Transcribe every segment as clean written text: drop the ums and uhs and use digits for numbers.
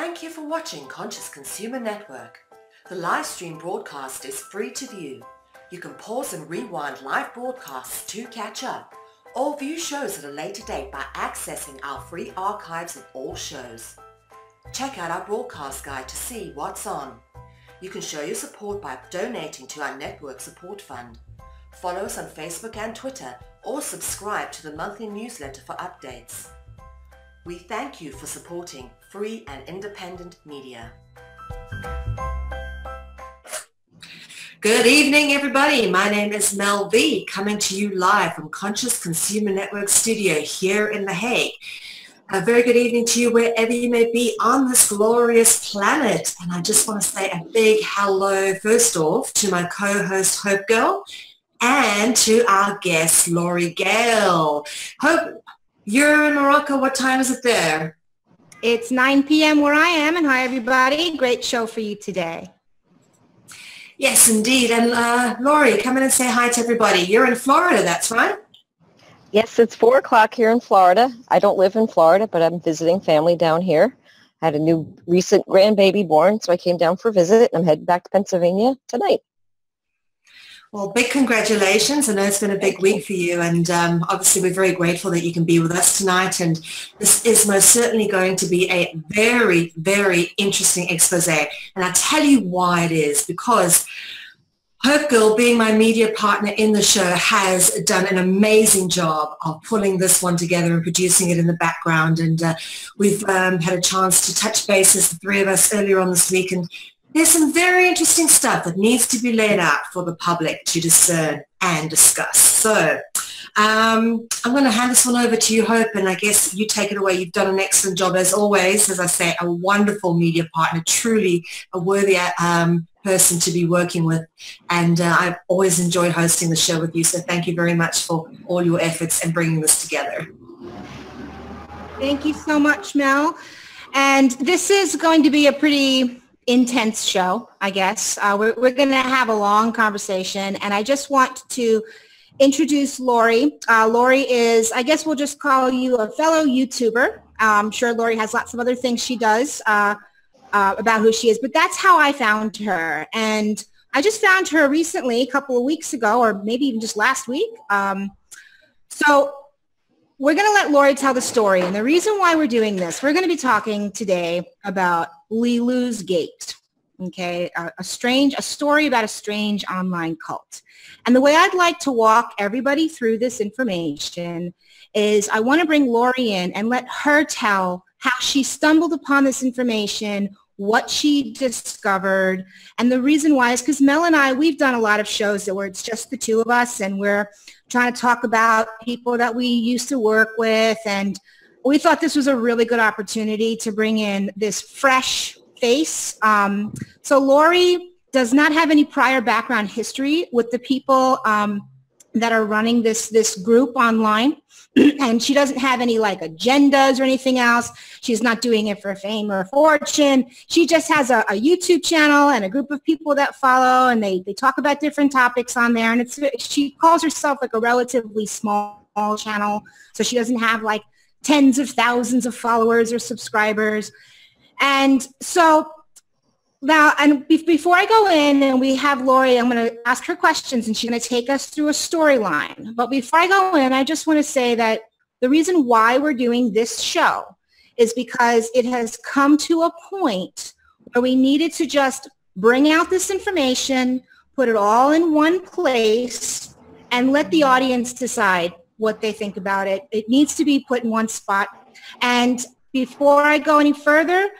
Thank you for watching Conscious Consumer Network. The live stream broadcast is free to view. You can pause and rewind live broadcasts to catch up, or view shows at a later date by accessing our free archives of all shows. Check out our broadcast guide to see what's on. You can show your support by donating to our network support fund. Follow us on Facebook and Twitter, or subscribe to the monthly newsletter for updates. We thank you for supporting free and independent media. Good evening, everybody. My name is Mel V, coming to you live from Conscious Consumer Network Studio here in The Hague. A very good evening to you wherever you may be on this glorious planet. And I just want to say a big hello, first off, to my co-host Hope Girl and to our guest Lori Gale. Hope, you're in Morocco. What time is it there? It's 9 p.m. where I am, and hi everybody. Great show for you today. Yes, indeed. And Lori, come in and say hi to everybody. You're in Florida, that's right? Yes, it's 4 o'clock here in Florida. I don't live in Florida, but I'm visiting family down here. I had a new recent grandbaby born, so I came down for a visit, and I'm heading back to Pennsylvania tonight. Well, big congratulations. I know it's been a big week for you, and obviously we're very grateful that you can be with us tonight, and this is most certainly going to be a very, very interesting expose, and I'll tell you why it is, because Hope Girl, being my media partner in the show, has done an amazing job of pulling this one together and producing it in the background, and we've had a chance to touch bases, the three of us, earlier on this week, and there's some very interesting stuff that needs to be laid out for the public to discern and discuss. So I'm going to hand this one over to you, Hope, and I guess you take it away. You've done an excellent job, as always. As I say, a wonderful media partner, truly a worthy person to be working with. And I've always enjoyed hosting the show with you, so thank you very much for all your efforts in bringing this together. Thank you so much, Mel. And this is going to be a pretty intense show, I guess. We're going to have a long conversation, and I just want to introduce Lori. Lori is, I guess we'll just call you a fellow YouTuber. I'm sure Lori has lots of other things she does about who she is, but that's how I found her. And I just found her recently, a couple of weeks ago, or maybe even just last week. So we're going to let Lori tell the story. And the reason why we're doing this, we're going to be talking today about Lee Loo Gate, okay, a story about a strange online cult. And the way I'd like to walk everybody through this information is I want to bring Lori in and let her tell how she stumbled upon this information, what she discovered, and the reason why is because Mel and I, we've done a lot of shows where it's just the two of us, and we're trying to talk about people that we used to work with, and we thought this was a really good opportunity to bring in this fresh face. So Lori does not have any prior background history with the people that are running this group online. And she doesn't have any like agendas or anything else. She's not doing it for fame or fortune. She just has a YouTube channel and a group of people that follow, and they talk about different topics on there. And she calls herself like a relatively small channel. So she doesn't have like tens of thousands of followers or subscribers. And so now, and before I go in and we have Lori, I'm going to ask her questions, and she's going to take us through a storyline. But before I go in, I just want to say that the reason why we're doing this show is because it has come to a point where we needed to just bring out this information, put it all in one place, and let the audience decide what they think about it. It needs to be put in one spot. And before I go any further,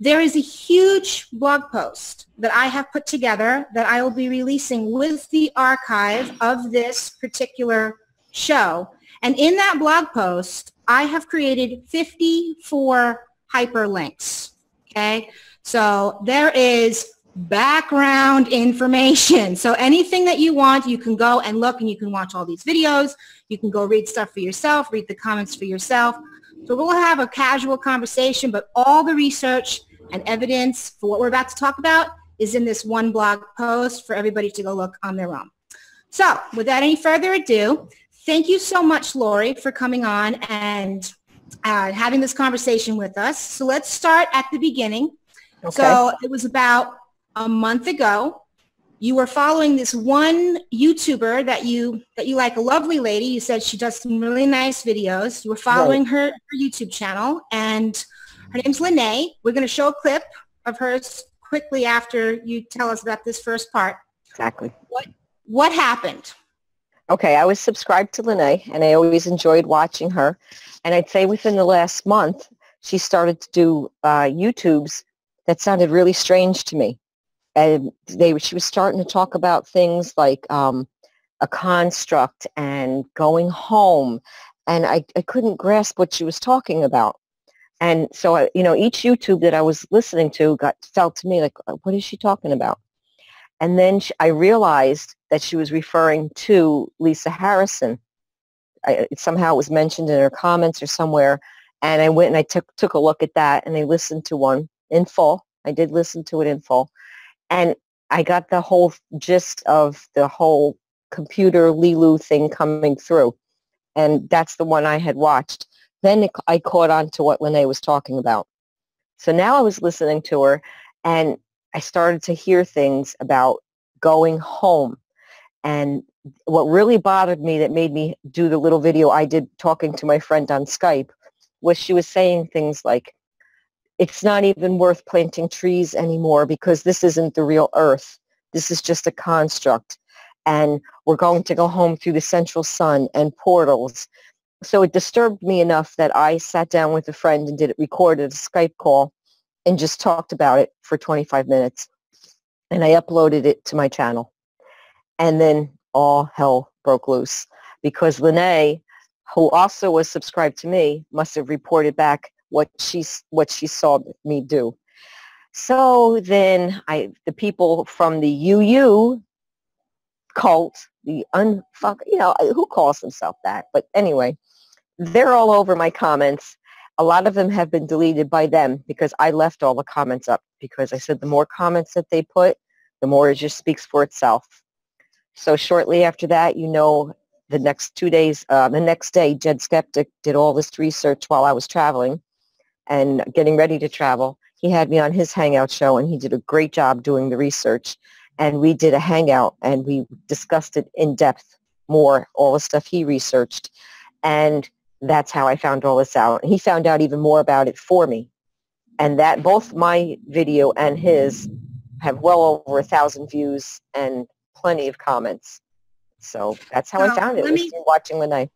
there is a huge blog post that I have put together that I will be releasing with the archive of this particular show. And in that blog post, I have created 54 hyperlinks, okay? So there is background information. So anything that you want, you can go and look, and you can watch all these videos. You can go read stuff for yourself, read the comments for yourself. So we'll have a casual conversation, but all the research and evidence for what we're about to talk about is in this one blog post for everybody to go look on their own. So without any further ado, thank you so much, Lori, for coming on and having this conversation with us. So let's start at the beginning. Okay. So it was about a month ago. You were following this one YouTuber that you like, a lovely lady. You said she does some really nice videos. You were following her YouTube channel, and her name's Lene. We're going to show a clip of hers quickly after you tell us about this first part. Exactly. What happened? Okay, I was subscribed to Lene, and I always enjoyed watching her. And I'd say within the last month, she started to do YouTubes that sounded really strange to me. And she was starting to talk about things like a construct and going home. And I couldn't grasp what she was talking about. And so, each YouTube that I was listening to felt to me like, what is she talking about? And then I realized that she was referring to Lisa Harrison. Somehow it was mentioned in her comments or somewhere. And I went and I took a look at that, and I listened to one in full. I did listen to it in full. And I got the whole gist of the whole computer Lee Loo thing coming through. And that's the one I had watched. Then I caught on to what Lene was talking about. So now I was listening to her, and I started to hear things about going home. And what really bothered me, that made me do the little video I did talking to my friend on Skype, was she was saying things like, it's not even worth planting trees anymore because this isn't the real Earth. This is just a construct. And we're going to go home through the central sun and portals. So it disturbed me enough that I sat down with a friend and recorded a Skype call and just talked about it for 25 minutes. And I uploaded it to my channel. And then all hell broke loose because Lene, who also was subscribed to me, must have reported back what she saw me do. So then the people from the UU cult, the who calls themselves that? But anyway, they're all over my comments. A lot of them have been deleted by them because I left all the comments up because I said the more comments that they put, the more it just speaks for itself. So shortly after that, the next 2 days, the next day, Jed Skeptic did all this research while I was traveling and getting ready to travel. He had me on his Hangout show, and he did a great job doing the research. And we did a Hangout, and we discussed it in depth more, all the stuff he researched. And that's how I found all this out. And he found out even more about it for me. And that both my video and his have well over 1,000 views and plenty of comments. So that's how I found it. Was watching Lene.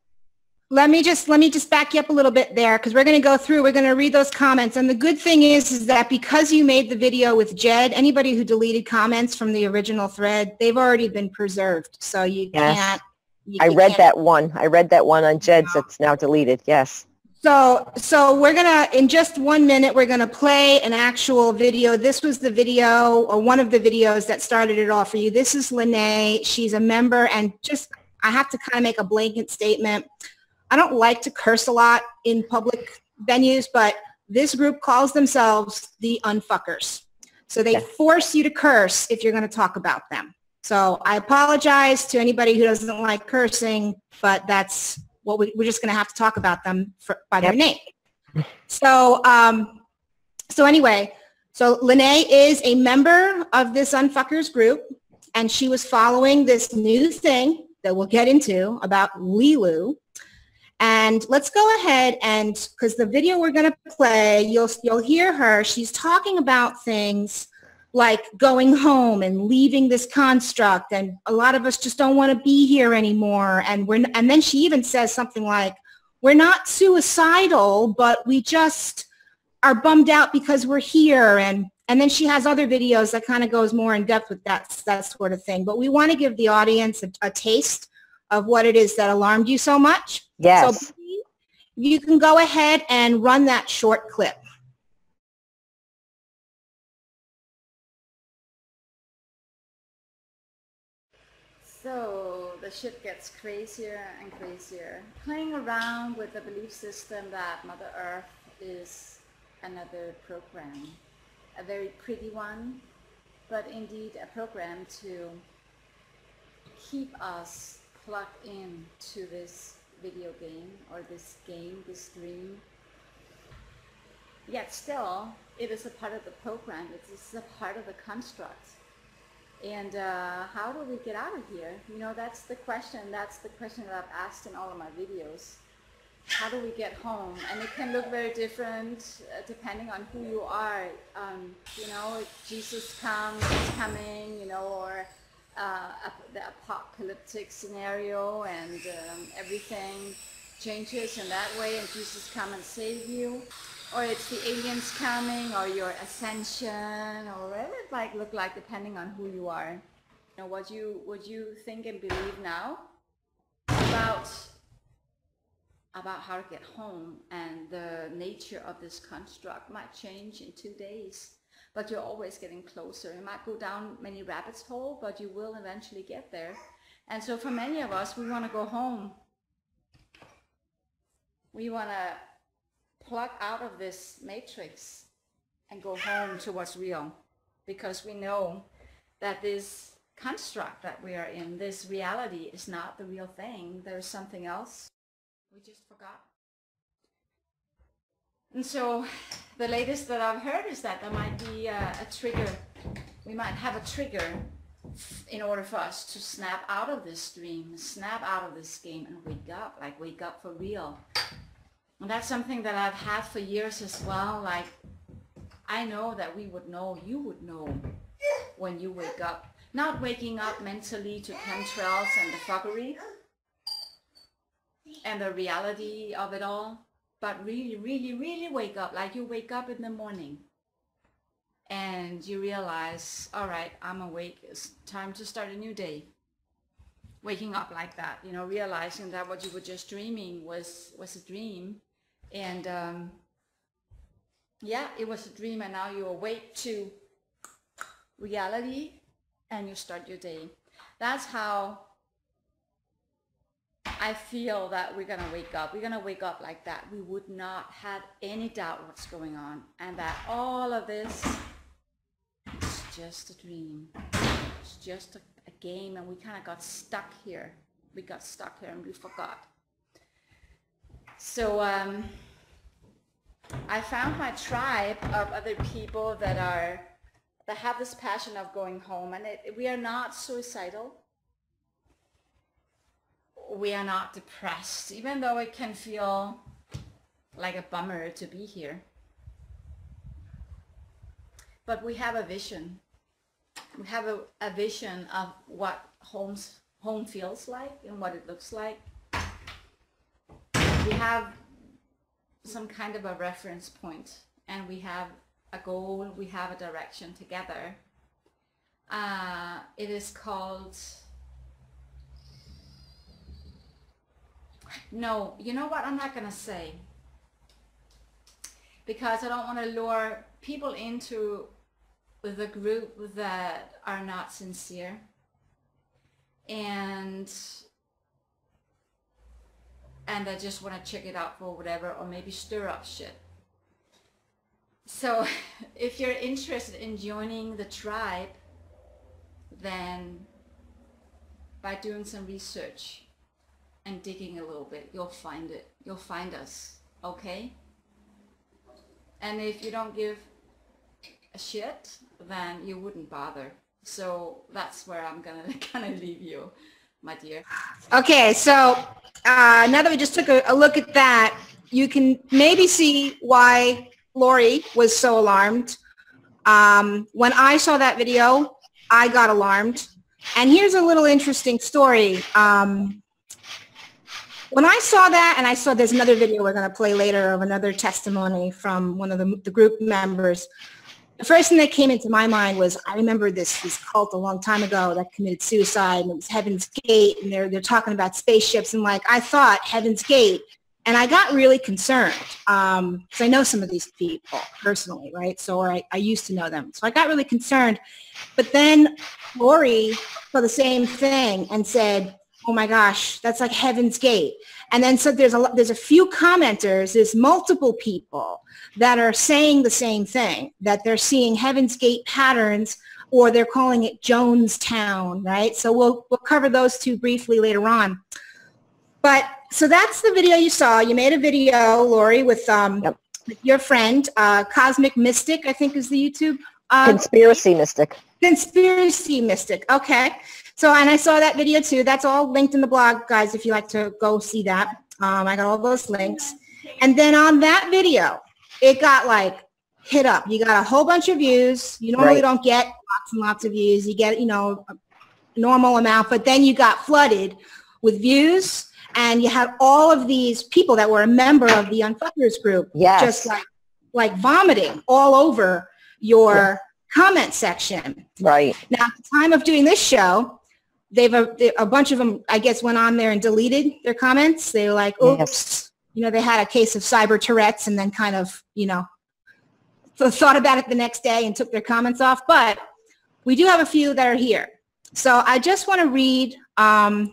Let me just back you up a little bit there, because we're going to go through, we're going to read those comments. And the good thing is that because you made the video with Jed, anybody who deleted comments from the original thread, they've already been preserved. So you can't. I read that one on Jed's that's now deleted. Yes. So we're going to, in just 1 minute, we're going to play an actual video. This was the video, or one of the videos that started it all for you. This is Lene. She's a member, and I have to kind of make a blanket statement. I don't like to curse a lot in public venues, but this group calls themselves the Unfuckers. So they force you to curse if you're going to talk about them. So I apologize to anybody who doesn't like cursing, but that's what we're just going to have to talk about them by their name. So anyway, so Lene is a member of this Unfuckers group, and she was following this new thing that we'll get into about Lee Loo. And let's go ahead, and because the video we're going to play, you'll hear her. She's talking about things like going home and leaving this construct, and a lot of us just don't want to be here anymore. And then she even says something like, we're not suicidal, but we just are bummed out because we're here. And then she has other videos that kind of goes more in depth with that sort of thing. But we want to give the audience a taste of what it is that alarmed you so much. Yes. So you can go ahead and run that short clip. So the shit gets crazier and crazier. Playing around with the belief system that Mother Earth is another program. A very pretty one, but indeed a program to keep us plugged in to this video game, or this game, this dream yet still, it is a part of the program. It's a part of the construct. And how do we get out of here? You know, that's the question. That's the question that I've asked in all of my videos. How do we get home? And it can look very different depending on who you are. You know, if Jesus is coming, you know, or the apocalyptic scenario, and everything changes in that way, and Jesus come and save you. Or it's the aliens coming, or your ascension, or whatever it might look like, depending on who you are. You know, what you think and believe now about how to get home and the nature of this construct might change in 2 days, but you're always getting closer. You might go down many rabbit holes, but you will eventually get there. And so for many of us, we want to go home. We want to plug out of this matrix and go home to what's real, because we know that this construct that we are in, this reality, is not the real thing. There's something else we just forgot. And so the latest that I've heard is that there might be a trigger. We might have a trigger in order for us to snap out of this dream, snap out of this game, and wake up, like wake up for real. And that's something that I've had for years as well. Like, I know that we would know, you would know when you wake up. Not waking up mentally to chemtrails and the fuckery and the reality of it all, but really, really, really wake up. Like you wake up in the morning and you realize, all right, I'm awake. It's time to start a new day. Waking up like that, you know, realizing that what you were just dreaming was a dream. And yeah, it was a dream, and now you awake to reality and you start your day. That's how I feel that we're gonna wake up. We're gonna wake up like that. We would not have any doubt what's going on, and that all of this is just a dream. It's just a game, and we kind of got stuck here. We got stuck here and we forgot. So I found my tribe of other people that have this passion of going home, and we are not suicidal. We are not depressed, even though it can feel like a bummer to be here. But we have a vision. We have a vision of what home feels like and what it looks like. We have some kind of a reference point, and we have a goal, we have a direction together. It is called, no, you know what, I'm not gonna say, because I don't want to lure people into the group that are not sincere and that just want to check it out for whatever, or maybe stir up shit. So if you're interested in joining the tribe, then by doing some research and digging a little bit, you'll find it. You'll find us, okay? And if you don't give a shit, then you wouldn't bother. So that's where I'm gonna leave you, my dear. Okay, so now that we just took a look at that, you can maybe see why Lori was so alarmed. When I saw that video, I got alarmed. And here's a little interesting story. When I saw that, and I saw there's another video we're going to play later of another testimony from one of the group members, the first thing that came into my mind was, I remember this cult a long time ago that committed suicide, and it was Heaven's Gate, and they're talking about spaceships, and like, I thought Heaven's Gate, and I got really concerned, because I know some of these people personally, right? So I used to know them. So I got really concerned. But then Lori saw the same thing and said, oh my gosh, that's like Heaven's Gate. And then so there's a few commenters, there's multiple people that are saying the same thing, that they're seeing Heaven's Gate patterns, or they're calling it Jonestown, right? So we'll cover those two briefly later on. But so that's the video you saw. You made a video, Lori, with your friend, Cosmic Mystic, I think is the YouTube. Conspiracy Mystic. Conspiracy Mystic. Okay. So, and I saw that video too. That's all linked in the blog, guys, if you like to go see that. I got all those links. And then on that video, it got like hit up. You got a whole bunch of views. You normally don't get lots and lots of views. You get, you know, a normal amount, but then you got flooded with views, and you had all of these people that were a member of the Unfuckers group just like vomiting all over your comment section. Right. Now, at the time of doing this show, they've a bunch of them, I guess, went on there and deleted their comments. They were like, oops, you know, they had a case of cyber Tourette's, and then kind of, you know, thought about it the next day and took their comments off. But we do have a few that are here. So I just want to read, I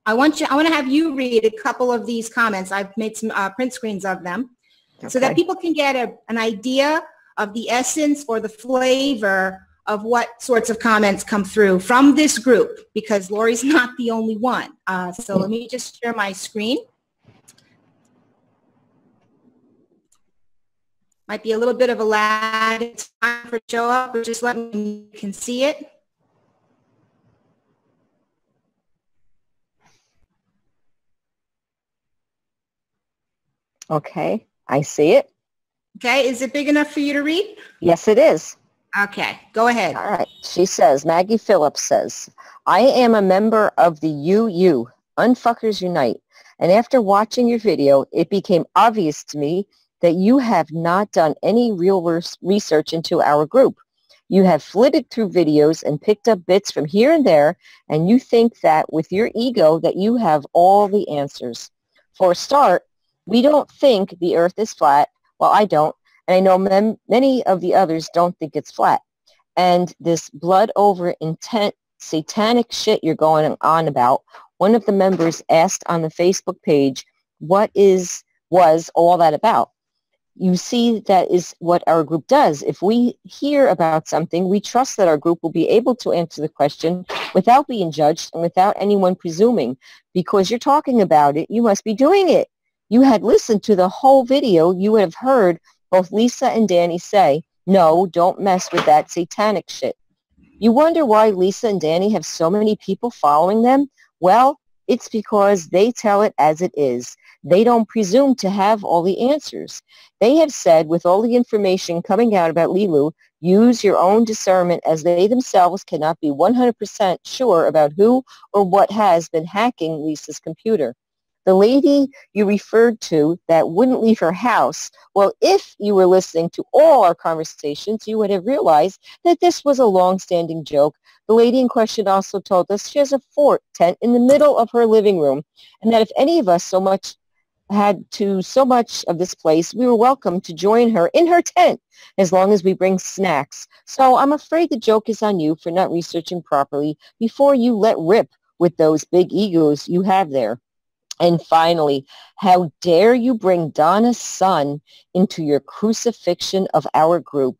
want to have you read a couple of these comments. I've made some print screens of them so that people can get an idea of the essence or the flavor of what sorts of comments come through from this group, because Lori's not the only one. So let me just share my screen. Might be a little bit of a lag time for it to show up, but just let me know you can see it. Okay, I see it. Okay, is it big enough for you to read? Yes, it is. Okay, go ahead. All right. She says, Maggie Phillips says, I am a member of the UU, Unfuckers Unite, and after watching your video, it became obvious to me that you have not done any real research into our group. You have flitted through videos and picked up bits from here and there, and you think that with your ego that you have all the answers. For a start, we don't think the earth is flat. Well, I don't, and I know many of the others don't think it's flat. And this blood over intent satanic shit you're going on about, one of the members asked on the Facebook page, what was all that about? You see, that is what our group does. If we hear about something, we trust that our group will be able to answer the question without being judged and without anyone presuming. Because you're talking about it, you must be doing it. You had listened to the whole video, you would have heard both Lisa and Danny say, no, don't mess with that satanic shit. You wonder why Lisa and Danny have so many people following them? Well, it's because they tell it as it is. They don't presume to have all the answers. They have said, with all the information coming out about Lee Loo, use your own discernment, as they themselves cannot be 100% sure about who or what has been hacking Lisa's computer. The lady you referred to that wouldn't leave her house, well, if you were listening to all our conversations, you would have realized that this was a long-standing joke. The lady in question also told us she has a fort tent in the middle of her living room, and that if any of us so much of this place, we were welcome to join her in her tent as long as we bring snacks. So I'm afraid the joke is on you for not researching properly before you let rip with those big egos you have there. And finally, how dare you bring Donna's son into your crucifixion of our group?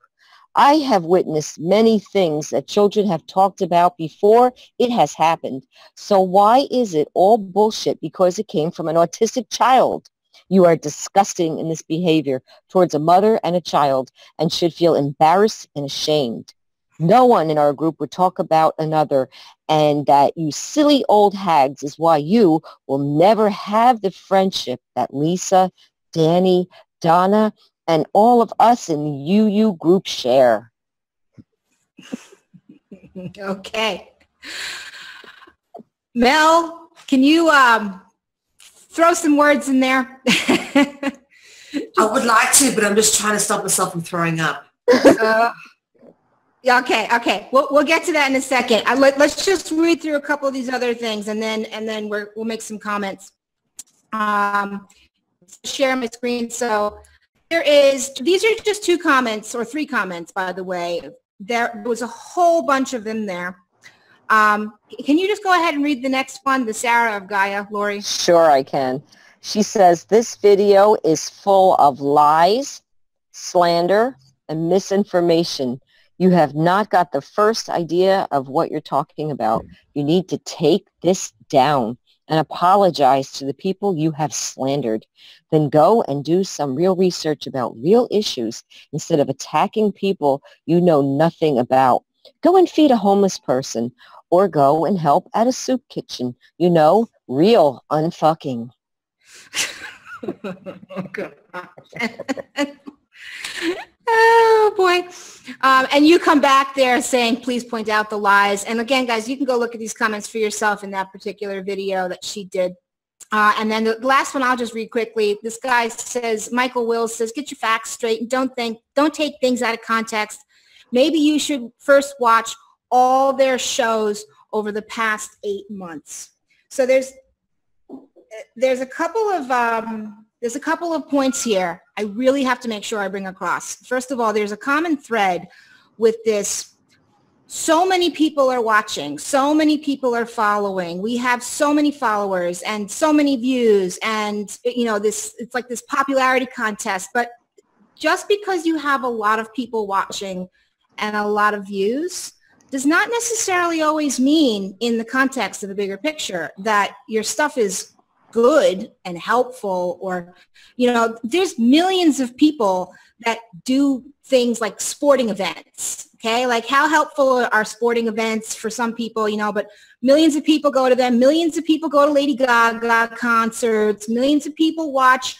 I have witnessed many things that children have talked about before it has happened. So why is it all bullshit because it came from an autistic child? You are disgusting in this behavior towards a mother and a child and should feel embarrassed and ashamed. No one in our group would talk about another, and that you silly old hags is why you will never have the friendship that Lisa, Danny, Donna, and all of us in the UU group share. Okay. Mel, can you throw some words in there? I would like to, but I'm just trying to stop myself from throwing up. Okay. We'll get to that in a second. Let's just read through a couple of these other things, and then we'll make some comments. Share my screen. So these are just 2 comments, or 3 comments, by the way. There was a whole bunch of them there. Can you just go ahead and read the next one, the Sarah of Gaia, Lori? Sure, I can. She says, this video is full of lies, slander, and misinformation. You have not got the first idea of what you're talking about. You need to take this down. and apologize to the people you have slandered. Then go and do some real research about real issues instead of attacking people you know nothing about. Go and feed a homeless person or go and help at a soup kitchen. You know, real unfucking. Oh boy. And you come back there saying, please point out the lies. And again, guys, you can go look at these comments for yourself in that particular video that she did. And then the last one I'll just read quickly. This guy says, Michael Wills says, get your facts straight and don't take things out of context. Maybe you should first watch all their shows over the past 8 months. So there's a couple of points here I really have to make sure I bring across. First of all, there's a common thread with this. So many people are watching. So many people are following. We have so many followers and so many views, and it's like this popularity contest. But just because you have a lot of people watching and a lot of views does not necessarily always mean, in the context of the bigger picture, that your stuff is good and helpful. Or, there's millions of people that do things like sporting events. Okay, like how helpful are sporting events for some people, but millions of people go to them. Millions of people go to Lady Gaga concerts. Millions of people watch,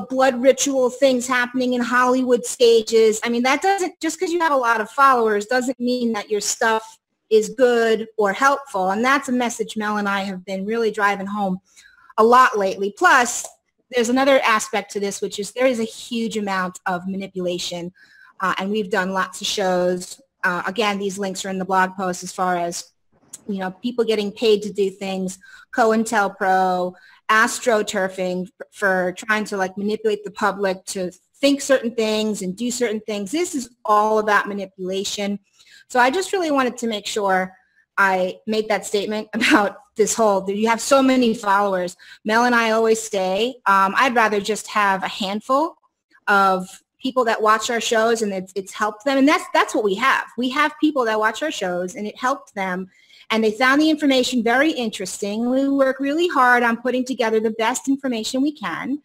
blood ritual things happening in Hollywood stages. I mean, that doesn't, just because you have a lot of followers doesn't mean that your stuff is good or helpful. And that's a message Mel and I have been really driving home a lot lately. Plus, there's another aspect to this, which is there is a huge amount of manipulation. And we've done lots of shows. Again, these links are in the blog post as far as, people getting paid to do things, COINTELPRO, astroturfing for trying to manipulate the public to think certain things and do certain things. This is all about manipulation. So I just really wanted to make sure I made that statement about this whole, you have so many followers. Mel and I always say, I'd rather just have a handful of people that watch our shows and it's helped them. And that's what we have. We have people that watch our shows and it helped them and they found the information very interesting. We work really hard on putting together the best information we can.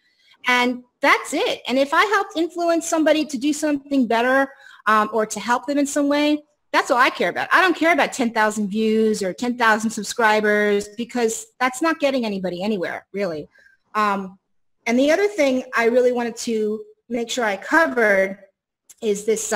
And that's it. And if I helped influence somebody to do something better or to help them in some way, that's all I care about. I don't care about 10,000 views or 10,000 subscribers because that's not getting anybody anywhere, really. And the other thing I really wanted to make sure I covered is this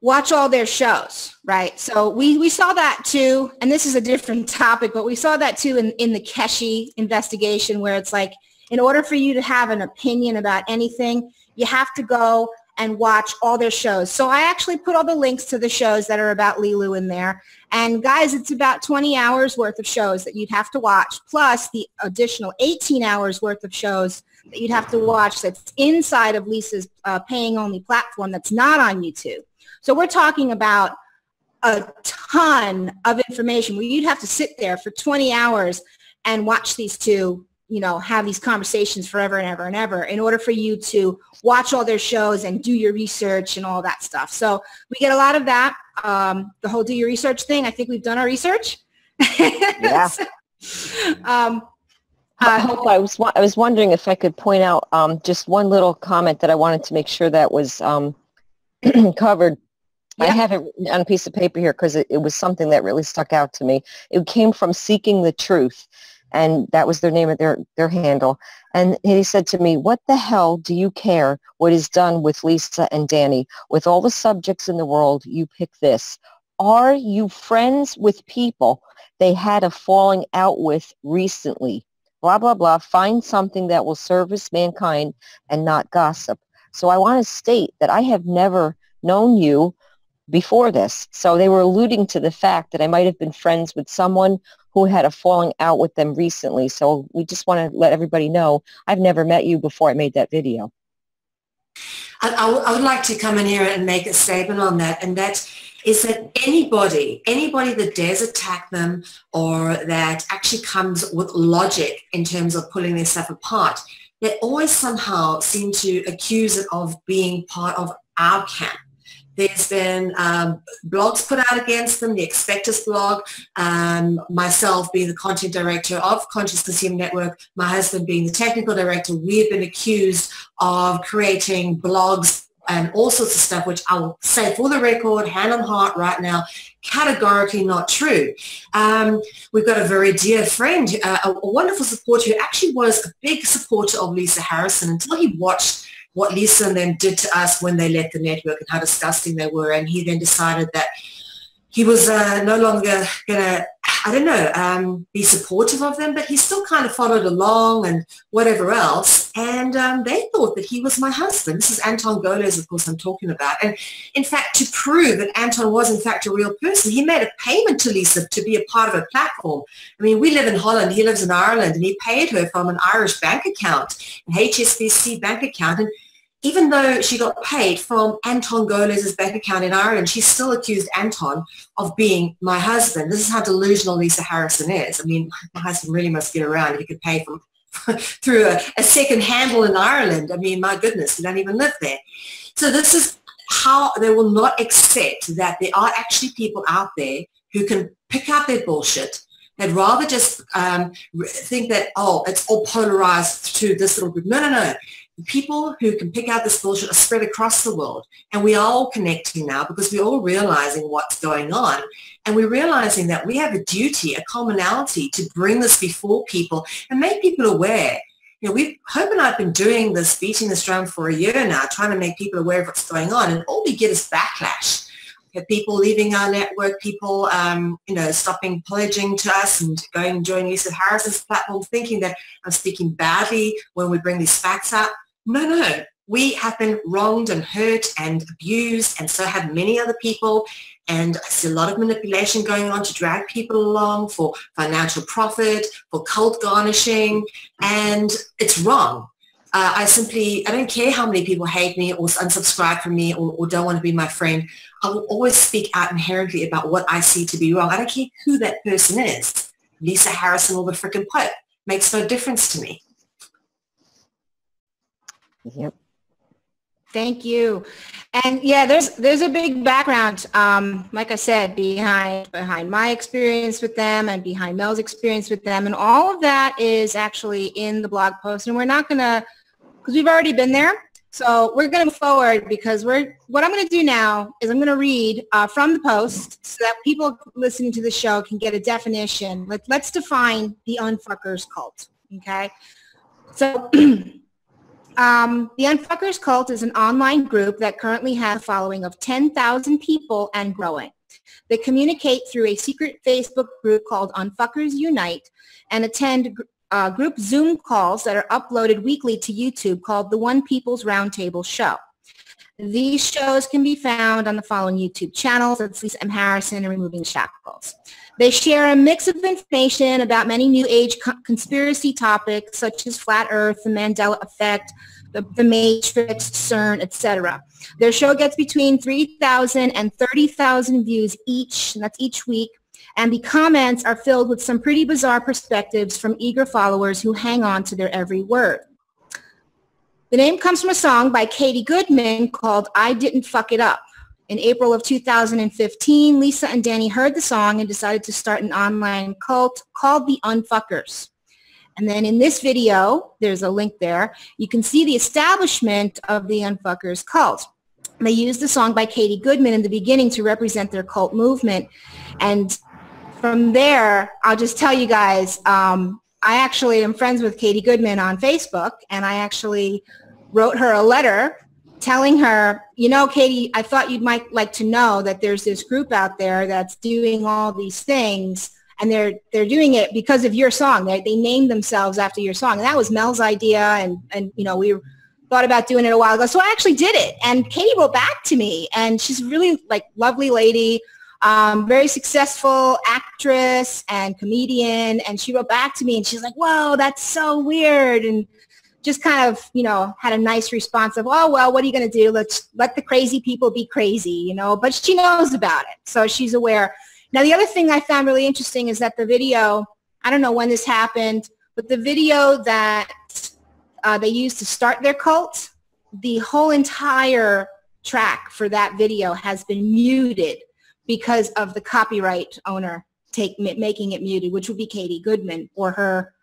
watch all their shows, right? So we saw that too, and this is a different topic, but we saw that too in the Keshi investigation where it's like, in order for you to have an opinion about anything, you have to go and watch all their shows. So I actually put all the links to the shows that are about Lee Loo in there. And guys, it's about 20 hours worth of shows that you'd have to watch, plus the additional 18 hours worth of shows that you'd have to watch that's inside of Lisa's paying only platform that's not on YouTube. So we're talking about a ton of information where you'd have to sit there for 20 hours and watch these two, have these conversations forever and ever and ever in order for you to watch all their shows and do your research and all that stuff. So we get a lot of that. The whole do your research thing, I think we've done our research. Yeah. I was wondering if I could point out just one little comment that I wanted to make sure that was covered. Yeah. I have it on a piece of paper here because it was something that really stuck out to me. It came from Seeking the Truth, and that was their name of their handle. And he said to me, "What the hell do you care what is done with Lisa and Danny? With all the subjects in the world, you pick this. Are you friends with people they had a falling out with recently? Blah, blah, blah. Find something that will service mankind and not gossip." So I want to state that I have never known you before this. So they were alluding to the fact that I might have been friends with someone who had a falling out with them recently. So we just want to let everybody know I've never met you before I made that video. I would like to come in here and make a statement on that, and that is that anybody that dares attack them or that actually comes with logic in terms of pulling their stuff apart, they always somehow seem to accuse it of being part of our camp. There's been blogs put out against them, the Expectus blog, myself being the content director of Conscious Consumer Network, my husband being the technical director. We've been accused of creating blogs and all sorts of stuff, which I will say for the record, hand on heart right now, categorically not true. We've got a very dear friend, a wonderful supporter who actually was a big supporter of Lisa Harrison until he watched what Lisa and them did to us when they left the network and how disgusting they were. And he then decided that he was no longer going to, I don't know, be supportive of them, but he still kind of followed along and whatever else. And they thought that he was my husband. This is Anton Goles, of course, I'm talking about. And in fact, to prove that Anton was in fact a real person, he made a payment to Lisa to be a part of her platform. I mean, we live in Holland, he lives in Ireland, and he paid her from an Irish bank account, an HSBC bank account. And even though she got paid from Anton Goles' bank account in Ireland, she still accused Anton of being my husband. This is how delusional Lisa Harrison is. I mean, my husband really must get around if he could pay from through a second handle in Ireland. I mean, my goodness, we don't even live there. So this is how they will not accept that there are actually people out there who can pick up their bullshit. They'd rather just think that, oh, it's all polarized to this little group. No, no, no. People who can pick out this bullshit are spread across the world, and we are all connecting now because we're all realizing what's going on, and we're realizing that we have a duty, a commonality to bring this before people and make people aware. You know, Hope and I have been doing this, beating this drum for a year now, trying to make people aware of what's going on, and all we get is backlash. We have people leaving our network, people, you know, stopping pledging to us and going and joining Lisa Harrison's platform, thinking that I'm speaking badly when we bring these facts up. No, no, we have been wronged and hurt and abused, and so have many other people. And I see a lot of manipulation going on to drag people along for financial profit, for cult garnishing, and it's wrong. I don't care how many people hate me or unsubscribe from me or don't want to be my friend. I will always speak out inherently about what I see to be wrong. I don't care who that person is, Lisa Harrison or the frickin' Pope. Makes no difference to me. Yep. Thank you. And yeah, there's a big background, like I said, behind my experience with them and behind Mel's experience with them. And all of that is actually in the blog post. And we're not going to, because we've already been there. So we're going to move forward because what I'm going to do now is I'm going to read from the post so that people listening to the show can get a definition. Let's define the Unfuckers cult. Okay. So the Unfuckers cult is an online group that currently has a following of 10,000 people and growing. They communicate through a secret Facebook group called Unfuckers Unite and attend group Zoom calls that are uploaded weekly to YouTube called the One People's Roundtable Show. These shows can be found on the following YouTube channels. That's Lisa M. Harrison and Removing Shackles. They share a mix of information about many new age conspiracy topics such as flat earth, the Mandela effect, the Matrix, CERN, etc. Their show gets between 3,000 and 30,000 views each, and that's each week. And the comments are filled with some pretty bizarre perspectives from eager followers who hang on to their every word. The name comes from a song by Katie Goodman called I Didn't Fuck It Up. In April of 2015, Lisa and Danny heard the song and decided to start an online cult called the Unfuckers. And then in this video, there's a link there, you can see the establishment of the Unfuckers cult. They used the song by Katie Goodman in the beginning to represent their cult movement. And from there, I'll just tell you guys, I actually am friends with Katie Goodman on Facebook, and I actually wrote her a letter telling her, you know, Katie, I thought you might like to know that there's this group out there that's doing all these things, and they're doing it because of your song. They named themselves after your song, and that was Mel's idea, and you know, we thought about doing it a while ago. So I actually did it, and Katie wrote back to me, and she's a really like lovely lady, very successful actress and comedian, and she wrote back to me, and she's like, whoa, that's so weird, and just kind of, you know, had a nice response of, oh, well, what are you going to do? Let's let the crazy people be crazy, you know, but she knows about it, so she's aware. Now, the other thing I found really interesting is that the video, I don't know when this happened, but the video that they used to start their cult, the whole entire track for that video has been muted because of the copyright owner making it muted, which would be Katie Goodman or her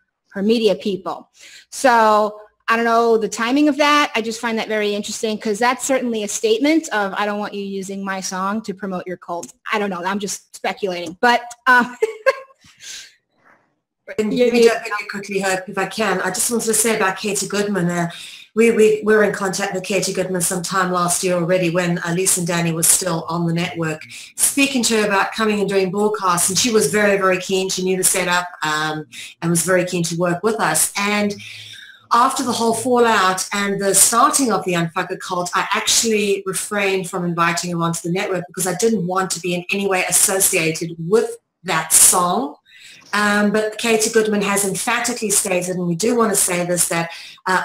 media people. So I don't know the timing of that. I just find that very interesting because that's certainly a statement of, I don't want you using my song to promote your cult. I don't know. I'm just speculating. But quickly, Hope, if I can, I just wanted to say about Katie Goodman. We were in contact with Katie Goodman sometime last year already when Lisa and Danny was still on the network, speaking to her about coming and doing broadcasts, and she was very, very keen. She knew the setup and was very keen to work with us. And after the whole fallout and the starting of the Unfucker cult, I actually refrained from inviting her onto the network because I didn't want to be in any way associated with that song. But Katie Goodman has emphatically stated, and we do want to say this, that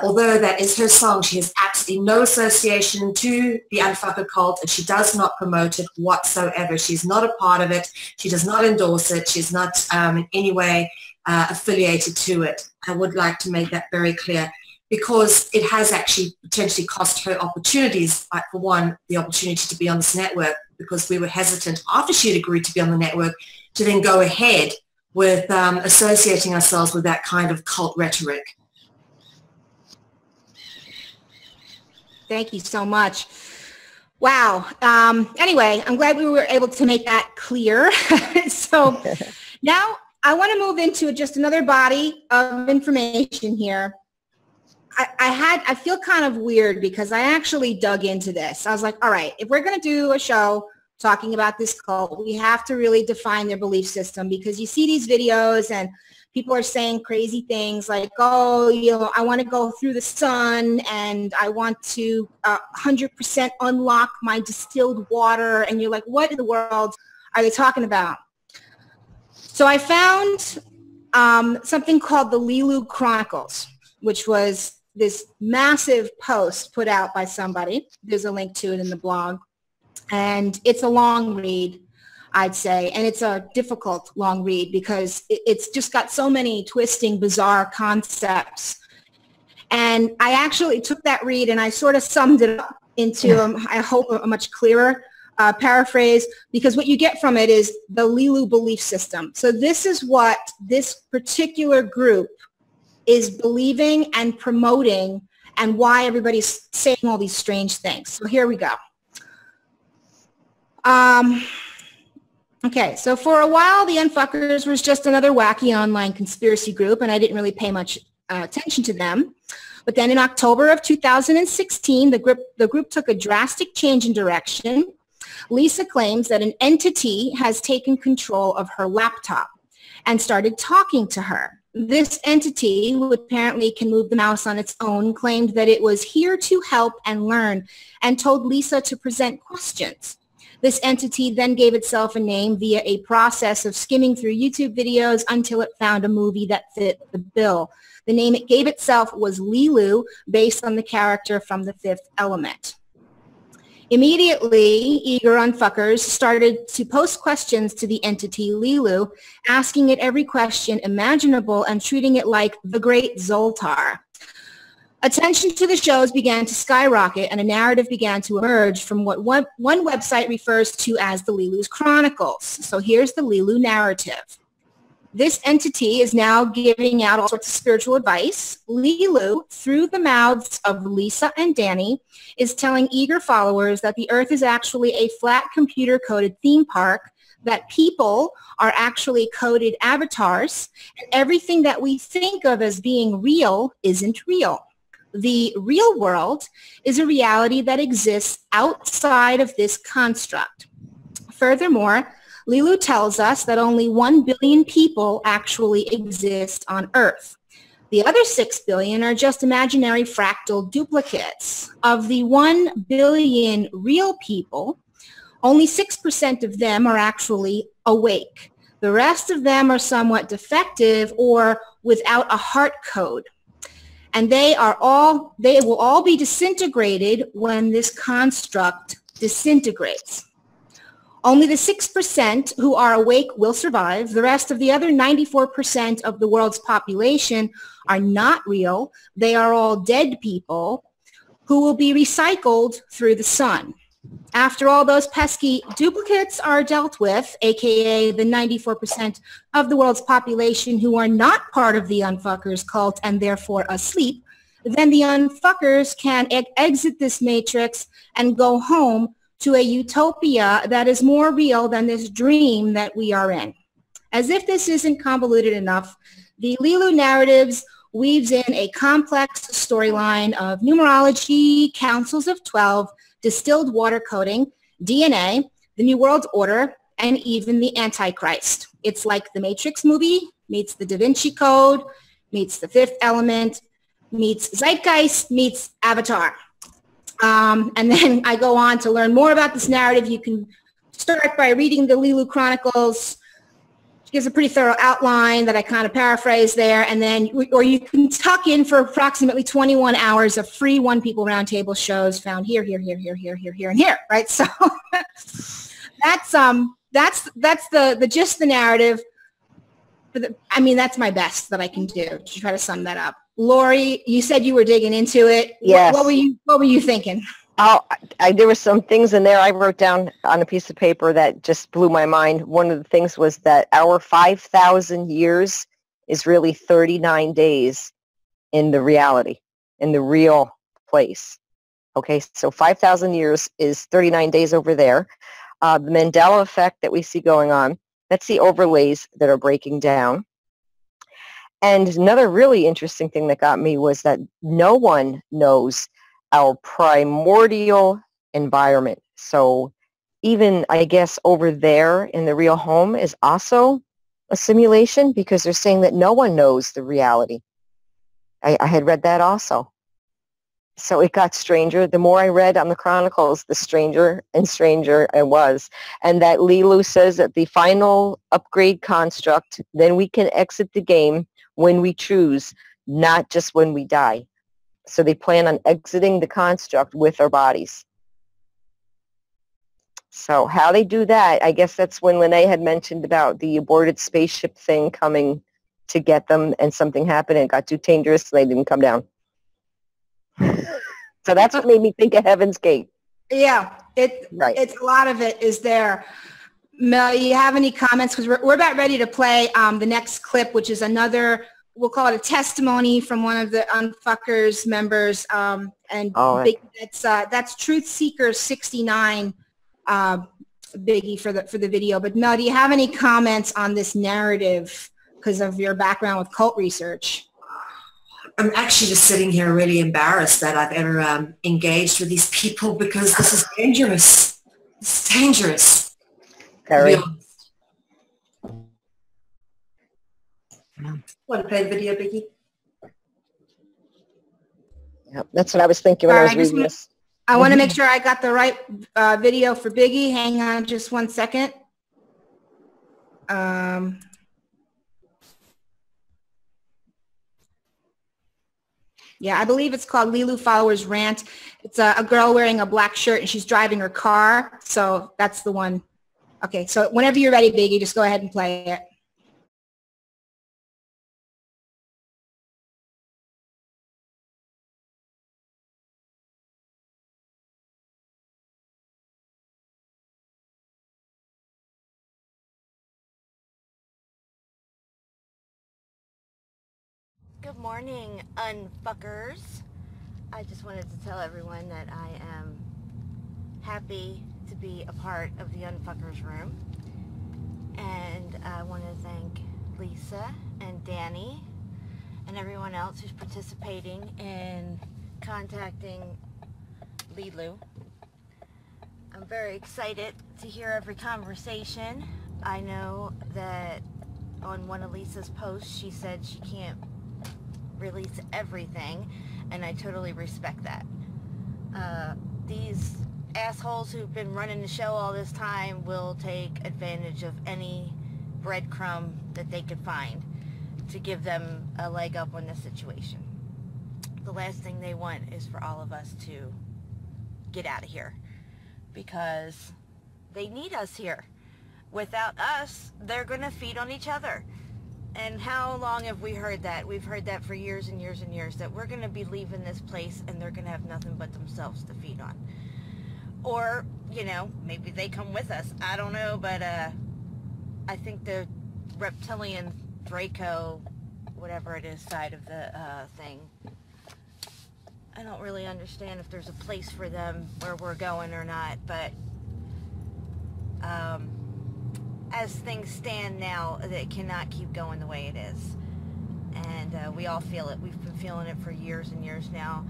although that is her song, she has absolutely no association to the Unfucker cult, and she does not promote it whatsoever. She's not a part of it. She does not endorse it. She's not in any way affiliated to it. I would like to make that very clear because it has actually potentially cost her opportunities. Like, for one, the opportunity to be on this network, because we were hesitant after she had agreed to be on the network to then go ahead with associating ourselves with that kind of cult rhetoric. Thank you so much. Wow. Anyway, I'm glad we were able to make that clear. So now I want to move into just another body of information here. I feel kind of weird because I actually dug into this. I was like, all right, if we're going to do a show talking about this cult, we have to really define their belief system, because you see these videos and people are saying crazy things like, oh, you know, I want to go through the sun and I want to 100% unlock my distilled water. And you're like, what in the world are they talking about? So I found something called the Lee Loo Chronicles, which was this massive post put out by somebody. There's a link to it in the blog. And it's a long read, I'd say, and it's a difficult long read because it's just got so many twisting, bizarre concepts. And I actually took that read and I sort of summed it up into, I hope, a much clearer paraphrase, because what you get from it is the Lee Loo belief system. So this is what this particular group is believing and promoting and why everybody's saying all these strange things. So here we go. Okay, so for a while, the Unfuckers was just another wacky online conspiracy group, and I didn't really pay much attention to them. But then in October of 2016, the group took a drastic change in direction. Lisa claims that an entity has taken control of her laptop and started talking to her. This entity, who apparently can move the mouse on its own, claimed that it was here to help and learn and told Lisa to present questions. This entity then gave itself a name via a process of skimming through YouTube videos until it found a movie that fit the bill. The name it gave itself was Lee Loo, based on the character from The Fifth Element. Immediately, eager Unfuckers started to post questions to the entity Lee Loo, asking it every question imaginable and treating it like the Great Zoltar. Attention to the shows began to skyrocket, and a narrative began to emerge from what one website refers to as the Lee Loo's Chronicles. So here's the Lee Loo narrative. This entity is now giving out all sorts of spiritual advice. Lee Loo, through the mouths of Lisa and Danny, is telling eager followers that the Earth is actually a flat computer-coded theme park, that people are actually coded avatars, and everything that we think of as being real isn't real. The real world is a reality that exists outside of this construct. Furthermore, Lee Loo tells us that only 1 billion people actually exist on Earth. The other 6 billion are just imaginary fractal duplicates. Of the 1 billion real people, only 6% of them are actually awake. The rest of them are somewhat defective or without a heart code. And they will all be disintegrated when this construct disintegrates. Only the 6% who are awake will survive. The rest of the other 94% of the world's population are not real. They are all dead people who will be recycled through the sun. After all those pesky duplicates are dealt with, aka the 94% of the world's population who are not part of the unfuckers cult and therefore asleep, then the unfuckers can exit this matrix and go home to a utopia that is more real than this dream that we are in. As if this isn't convoluted enough, the Lee Loo narratives weaves in a complex storyline of numerology, councils of 12, distilled water coding, DNA, the New World Order, and even the Antichrist. It's like the Matrix movie meets the Da Vinci Code, meets the Fifth Element, meets Zeitgeist, meets Avatar. And then I go on to learn more about this narrative. You can start by reading the Lee Loo Chronicles. She gives a pretty thorough outline that I kind of paraphrase there. And then, or you can tuck in for approximately 21 hours of free One People Roundtable shows found here, here, here, here, here, here, here, and here, right? So that's the gist of the narrative. I mean, that's my best that I can do to try to sum that up. Lori, you said you were digging into it. Yes. What were you thinking? Oh, there were some things in there I wrote down on a piece of paper that just blew my mind. One of the things was that our 5,000 years is really 39 days in the reality, in the real place. Okay, so 5,000 years is 39 days over there. The Mandela effect that we see going on, that's the overlays that are breaking down. And another really interesting thing that got me was that no one knows our primordial environment. So even, I guess, over there in the real home is also a simulation, because they're saying that no one knows the reality. I had read that also. So it got stranger. The more I read on the Chronicles, the stranger and stranger it was. And that Lee Loo says that the final upgrade construct, then we can exit the game when we choose, not just when we die. So they plan on exiting the construct with our bodies. So how they do that, I guess that's when Lene had mentioned about the aborted spaceship thing coming to get them, and something happened and it got too dangerous and they didn't come down. So that's what made me think of Heaven's Gate. Yeah, it's a lot of it is there. Mel, you have any comments? Because we're about ready to play the next clip, which is another, we'll call it a testimony from one of the Unfuckers members. That's Truth Seekers 69, Biggie, for the video. But Mel, do you have any comments on this narrative because of your background with cult research? I'm actually just sitting here really embarrassed that I've ever engaged with these people, because this is dangerous. It's dangerous. Very. Want to play the video, Biggie? Yep, that's what I was thinking when I was reading this. I want to make sure I got the right video for Biggie. Hang on just 1 second. Yeah, I believe it's called Lee Loo Followers Rant. It's a girl wearing a black shirt and she's driving her car. So that's the one. Okay, so whenever you're ready, Biggie, just go ahead and play it. Good morning, Unfuckers. I just wanted to tell everyone that I am happy to be a part of the Unfuckers room. And I want to thank Lisa and Danny and everyone else who's participating in contacting Lee Loo. I'm very excited to hear every conversation. I know that on one of Lisa's posts she said she can't release everything, and I totally respect that. These assholes who've been running the show all this time will take advantage of any breadcrumb that they could find to give them a leg up on the situation. The last thing they want is for all of us to get out of here, because they need us here. Without us, they're going to feed on each other. And how long have we heard that? We've heard that for years and years and years, that we're going to be leaving this place and they're going to have nothing but themselves to feed on. Or, you know, maybe they come with us. I don't know, but I think the reptilian Draco, whatever it is, side of the thing, I don't really understand if there's a place for them where we're going or not, but as things stand now, it cannot keep going the way it is. And we all feel it. We've been feeling it for years and years now.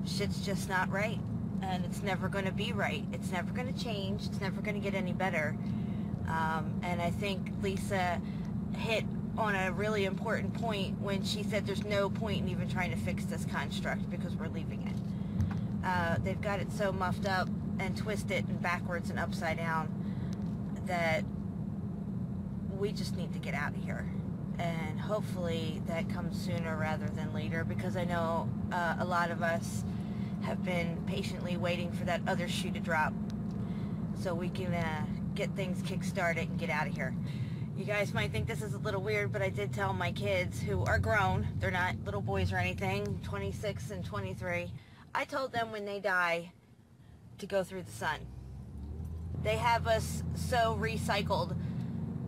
Shit's just not right. And it's never going to be right. It's never going to change. It's never going to get any better. And I think Lisa hit on a really important point when she said there's no point in even trying to fix this construct because we're leaving it. They've got it so muffed up and twisted and backwards and upside down that we just need to get out of here. And hopefully that comes sooner rather than later, because I know a lot of us have been patiently waiting for that other shoe to drop so we can get things kick-started and get out of here. You guys might think this is a little weird, but I did tell my kids, who are grown, they're not little boys or anything, 26 and 23, I told them when they die to go through the sun. They have us so recycled,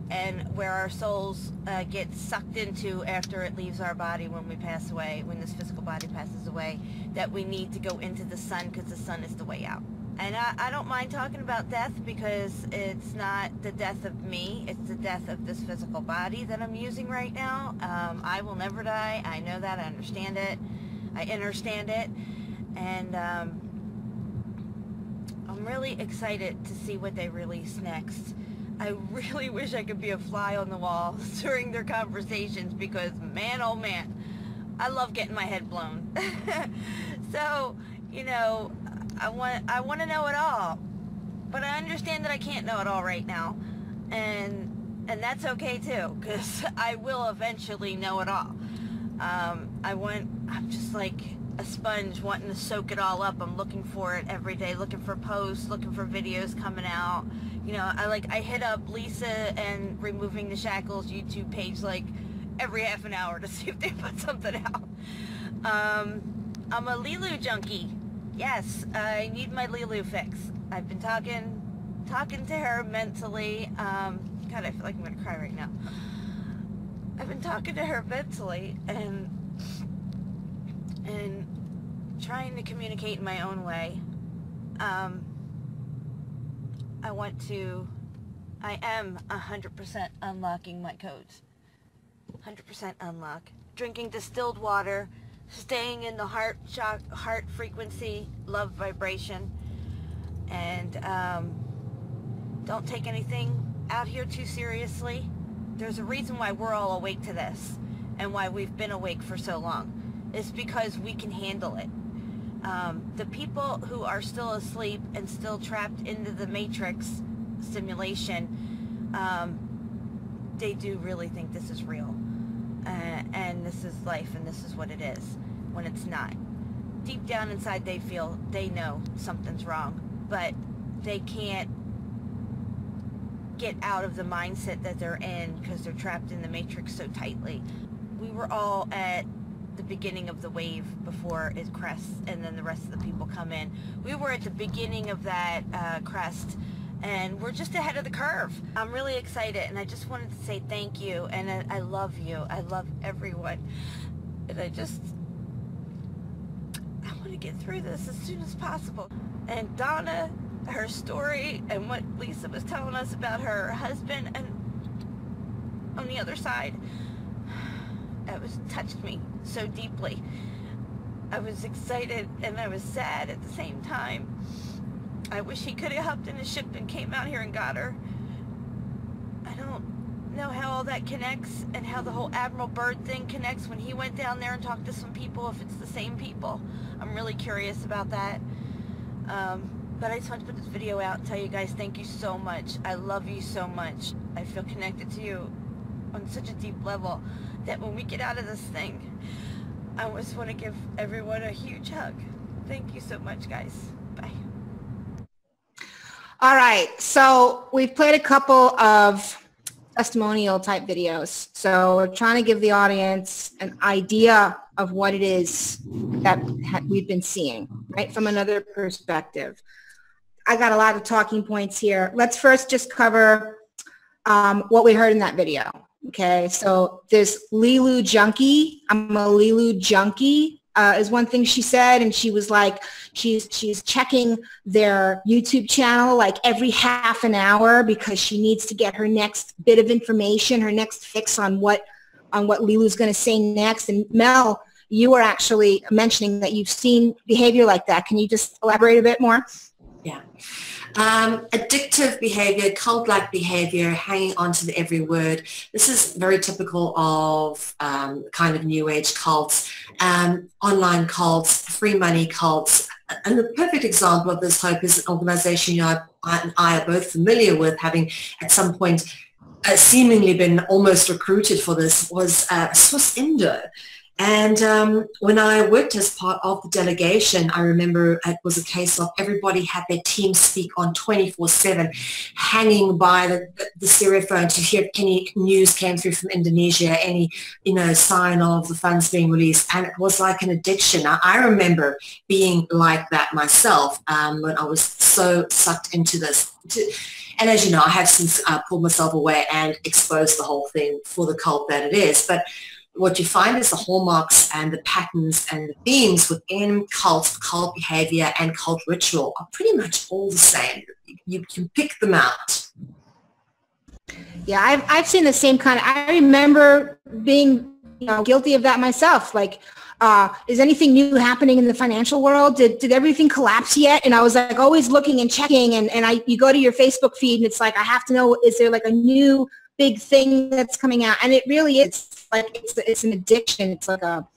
and where our souls get sucked into after it leaves our body when we pass away, when this physical body passes away, that we need to go into the sun because the sun is the way out. And I don't mind talking about death because it's not the death of me, it's the death of this physical body that I'm using right now. I will never die. I know that. I understand it. I understand it. And I'm really excited to see what they release next. I really wish I could be a fly on the wall during their conversations because, man, oh man, I love getting my head blown. So, you know, I want to know it all, but I understand that I can't know it all right now, and that's okay too, because I will eventually know it all. I'm just like a sponge wanting to soak it all up. I'm looking for it every day, looking for posts, looking for videos coming out. You know, I hit up Lisa and Removing the Shackles YouTube page like every half an hour to see if they put something out. I'm a Lee Loo junkie. Yes, I need my Lee Loo fix. I've been talking to her mentally. God, I feel like I'm gonna cry right now. I've been talking to her mentally and trying to communicate in my own way. I am 100% unlocking my codes. 100% unlock. Drinking distilled water, staying in the heart frequency, love vibration, and don't take anything out here too seriously. There's a reason why we're all awake to this and why we've been awake for so long. It's because we can handle it. The people who are still asleep and still trapped into the Matrix simulation, they do really think this is real. And this is life and this is what it is, when it's not. Deep down inside they know something's wrong, but they can't get out of the mindset that they're in because they're trapped in the Matrix so tightly. We were all at the beginning of the wave before it crests and then the rest of the people come in. We were at the beginning of that crest, and we're just ahead of the curve. I'm really excited, and I just wanted to say thank you, and I love you. I love everyone, and I want to get through this as soon as possible. And Donna, her story and what Lisa was telling us about her husband and on the other side, it touched me so deeply. I was excited and I was sad at the same time. I wish he could have hopped in a ship and came out here and got her. I don't know how all that connects and how the whole Admiral Byrd thing connects when he went down there and talked to some people, if it's the same people. I'm really curious about that. But I just wanted to put this video out and tell you guys thank you so much. I love you so much. I feel connected to you on such a deep level that when we get out of this thing, I just want to give everyone a huge hug. Thank you so much, guys. Bye. All right, so we've played a couple of testimonial type videos. So we're trying to give the audience an idea of what it is that we've been seeing, right, from another perspective. I got a lot of talking points here. Let's first just cover what we heard in that video. Okay, so this Lee Loo junkie, I'm a Lee Loo junkie, is one thing she said, and she was like, she's checking their YouTube channel like every half an hour because she needs to get her next bit of information, her next fix on what Lee Loo's going to say next. And Mel, you were actually mentioning that you've seen behavior like that. Can you just elaborate a bit more? Yeah. Addictive behavior, cult-like behavior, hanging on to every word. This is very typical of kind of new age cults, online cults, free money cults. And the perfect example of this, Hope, is an organization you and I are both familiar with, having at some point seemingly been almost recruited for this, was Swiss Indo. And when I worked as part of the delegation, I remember it was a case of everybody had their team speak on 24/7, hanging by the stereophone to hear if any news came through from Indonesia, any, sign of the funds being released. And it was like an addiction. I remember being like that myself when I was so sucked into this. And as you know, I have since pulled myself away and exposed the whole thing for the cult that it is. But what you find is the hallmarks and the patterns and the themes within cult behavior and cult ritual are pretty much all the same. You can pick them out. Yeah, I've seen the same kind of, I remember being guilty of that myself. Like, is anything new happening in the financial world? Did everything collapse yet? And I was like always looking and checking, and you go to your Facebook feed and it's like, I have to know, is there like a new big thing that's coming out? And it really is like, it's an addiction. It's like a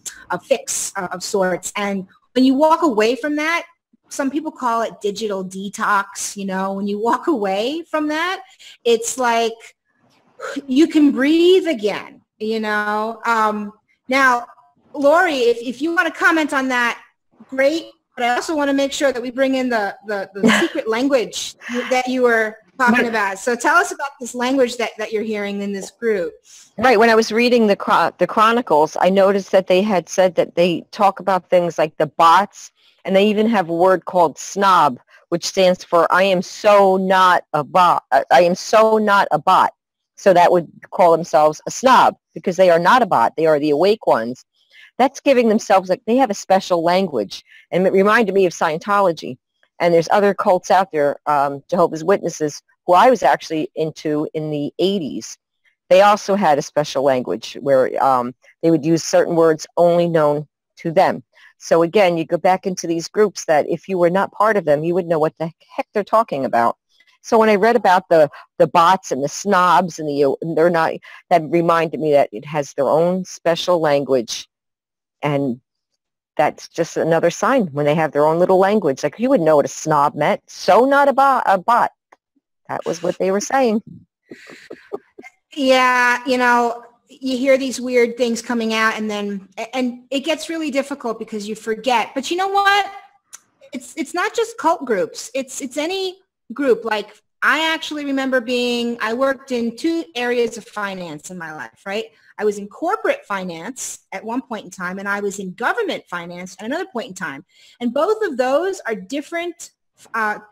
fix of sorts. And when you walk away from that, some people call it digital detox. When you walk away from that, it's like you can breathe again, Now, Lori, if you want to comment on that, great. But I also want to make sure that we bring in the secret language that you were talking about. So tell us about this language that you're hearing in this group. Right. When I was reading the Chronicles, I noticed that they had said that they talk about things like the bots, and they even have a word called snob, which stands for I am so not a bot. I am so not a bot. So that would call themselves a snob because they are not a bot. They are the awake ones. That's giving themselves, like, they have a special language. And it reminded me of Scientology. And there's other cults out there, Jehovah's Witnesses, who I was actually into in the 80s. They also had a special language where they would use certain words only known to them. So again, you go back into these groups that if you were not part of them, you would know what the heck they're talking about. So when I read about the bots and the snobs and they're not, that reminded me that it has their own special language. And that's just another sign when they have their own little language. Like, you would know what a snob meant. So not a bot. That was what they were saying. Yeah, you hear these weird things coming out, and it gets really difficult because you forget. But you know what? It's not just cult groups. It's any group. Like, I actually remember I worked in 2 areas of finance in my life, right? I was in corporate finance at one point in time, and I was in government finance at another point in time. And both of those are different.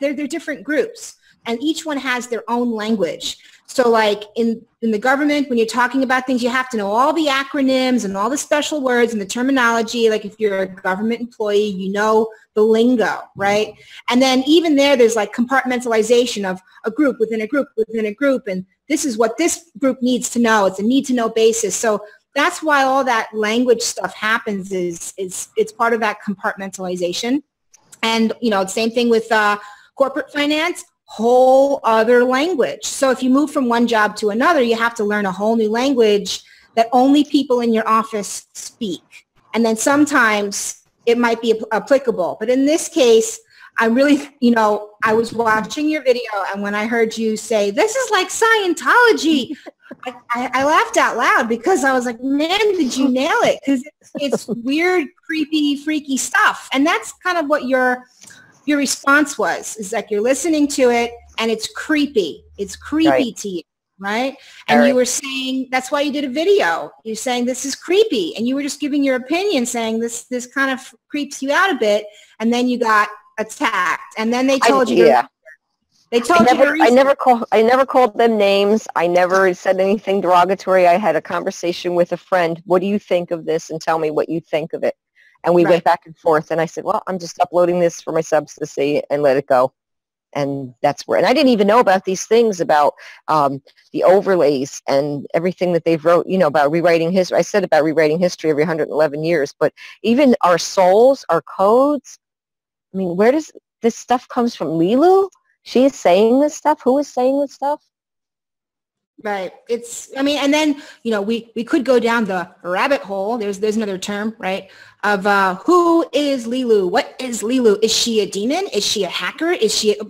They're different groups, and each one has their own language. So like in the government, when you're talking about things, you have to know all the acronyms and all the special words and the terminology. Like if you're a government employee, you know the lingo, right? And then even there's like compartmentalization of a group within a group within a group. And this is what this group needs to know. It's a need to know basis. So that's why all that language stuff happens is it's part of that compartmentalization. And, same thing with corporate finance. Whole other language. So if you move from one job to another, you have to learn a whole new language that only people in your office speak. And then sometimes it might be applicable. But in this case, I really, I was watching your video, and when I heard you say, this is like Scientology, I laughed out loud because I was like, man, did you nail it? Because it's weird, creepy, freaky stuff. And that's kind of what your response is like you're listening to it and it's creepy. It's creepy right. To you, right? And right. You were saying, that's why you did a video. You're saying this is creepy. And you were just giving your opinion saying this kind of creeps you out a bit. And then you got attacked. And then they told you. Yeah. They told you to I never called them names. I never said anything derogatory. I had a conversation with a friend. What do you think of this? And tell me what you think of it. And we went back and forth. And I said, well, I'm just uploading this for my subs to see and let it go. And that's where, and I didn't even know about these things about the overlays and everything that they've wrote, you know, about rewriting history. I said about rewriting history every 111 years, but even our souls, our codes, I mean, where does this stuff comes from? Lee Loo? She is saying this stuff? Who is saying this stuff? Right. It's, I mean, and then, you know, we could go down the rabbit hole. There's another term, right? Of who is Lee Loo? What is Lee Loo? Is she a demon? Is she a hacker?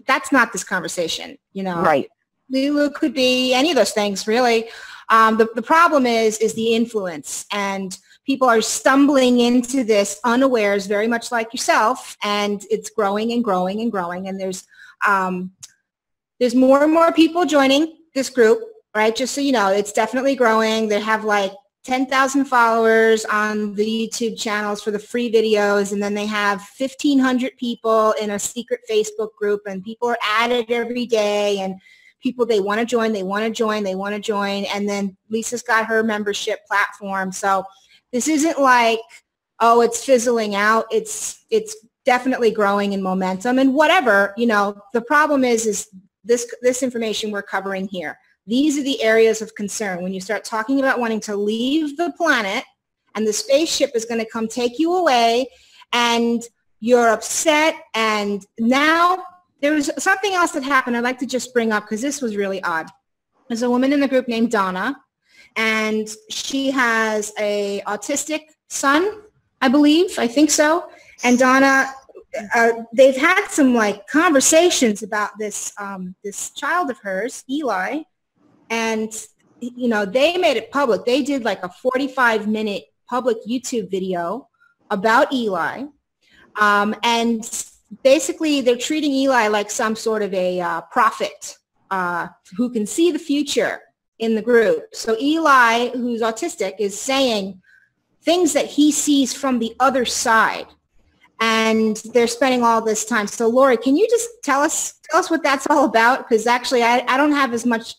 That's not this conversation, you know? Right. Lee Loo could be any of those things, really. The problem is the influence, and people are stumbling into this unawares, very much like yourself, and it's growing and growing and growing. And there's more and more people joining this group. Right, just so you know, it's definitely growing. They have like 10,000 followers on the YouTube channels for the free videos, and then they have 1,500 people in a secret Facebook group, and people are added every day, and people, they want to join, and then Lisa's got her membership platform. So this isn't like, oh, it's fizzling out. It's definitely growing in momentum, and whatever, you know, the problem is this information we're covering here. These are the areas of concern. When you start talking about wanting to leave the planet and the spaceship is going to come take you away and you're upset, and now there was something else that happened I'd like to just bring up because this was really odd. There's a woman in the group named Donna, and she has a autistic son, I believe. I think so. And Donna, they've had some like conversations about this child of hers, Eli. And, you know, they made it public. They did like a 45-minute public YouTube video about Eli. And basically they're treating Eli like some sort of a prophet who can see the future in the group. So Eli, who's autistic, is saying things that he sees from the other side. And they're spending all this time. So Lori, can you just tell us what that's all about? Because actually I don't have as much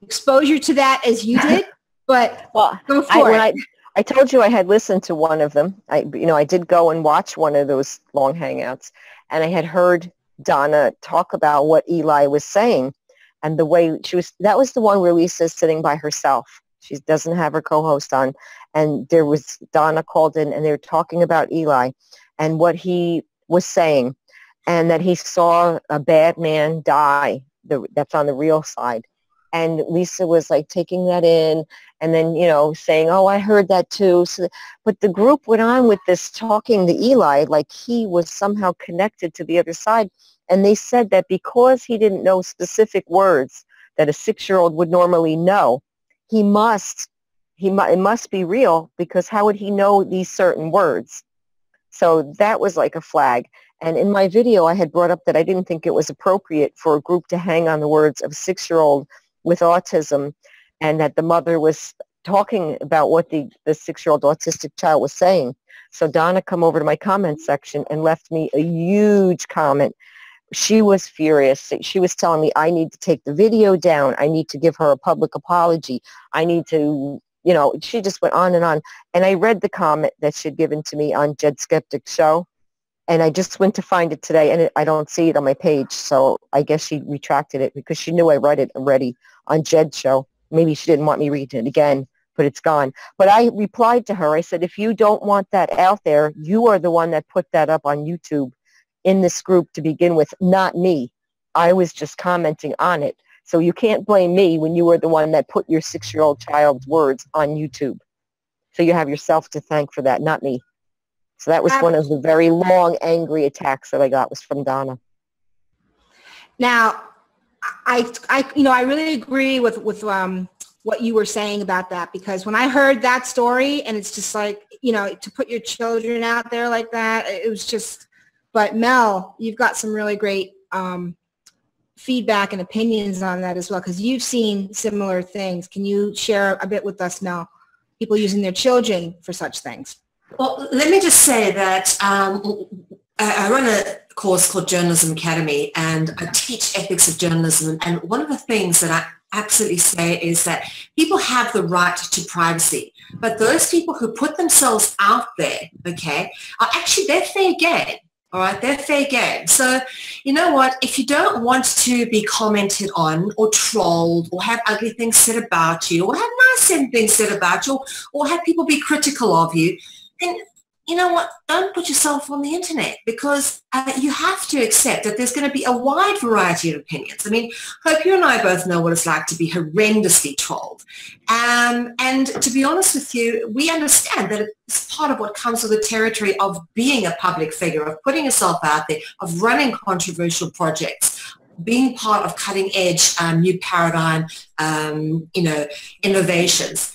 exposure to that as you did, but well, go for it. I told you I had listened to one of them. I did go and watch one of those long hangouts, and I had heard Donna talk about what Eli was saying, and the way that was the one where Lisa's sitting by herself. She doesn't have her co-host on, and Donna called in, and they were talking about Eli and what he was saying, and that he saw a bad man die. That's on the real side. And Lisa was like taking that in and then, you know, saying, oh, I heard that too. So, but the group went on with this talking to Eli like he was somehow connected to the other side. And they said that because he didn't know specific words that a 6-year-old would normally know, it must be real, because how would he know these certain words? So that was like a flag. And in my video, I had brought up that I didn't think it was appropriate for a group to hang on the words of a 6-year-old with autism, and that the mother was talking about what the 6-year-old autistic child was saying. So Donna come over to my comment section and left me a huge comment. She was furious. She was telling me I need to take the video down. I need to give her a public apology. I need to, you know, she just went on. And I read the comment that she'd given to me on Jed Skeptic's show. And I just went to find it today, and I don't see it on my page. So I guess she retracted it because she knew I read it already on Jed's show. Maybe she didn't want me reading it again, but it's gone. But I replied to her. I said, if you don't want that out there, you are the one that put that up on YouTube in this group to begin with, not me. I was just commenting on it. So you can't blame me when you were the one that put your 6-year-old child's words on YouTube. So you have yourself to thank for that, not me. So that was one of the very long, angry attacks that I got, was from Donna. Now, I really agree with what you were saying about that, because when I heard that story, and it's just like, you know, to put your children out there like that, it was just, but Mel, you've got some really great feedback and opinions on that as well, because you've seen similar things. Can you share a bit with us, Mel? People using their children for such things. Well, let me just say that I run a course called Journalism Academy, and I teach ethics of journalism. And one of the things that I absolutely say is that people have the right to privacy, but those people who put themselves out there, okay, are actually, they're fair game. All right, they're fair game. So, you know what? If you don't want to be commented on or trolled or have ugly things said about you or have nice things said about you or have people be critical of you, then you know what? Don't put yourself on the internet, because you have to accept that there's going to be a wide variety of opinions. I mean, Hope, you and I both know what it's like to be horrendously trolled. And to be honest with you, we understand that it's part of what comes with the territory of being a public figure, of putting yourself out there, of running controversial projects, being part of cutting edge new paradigm, innovations.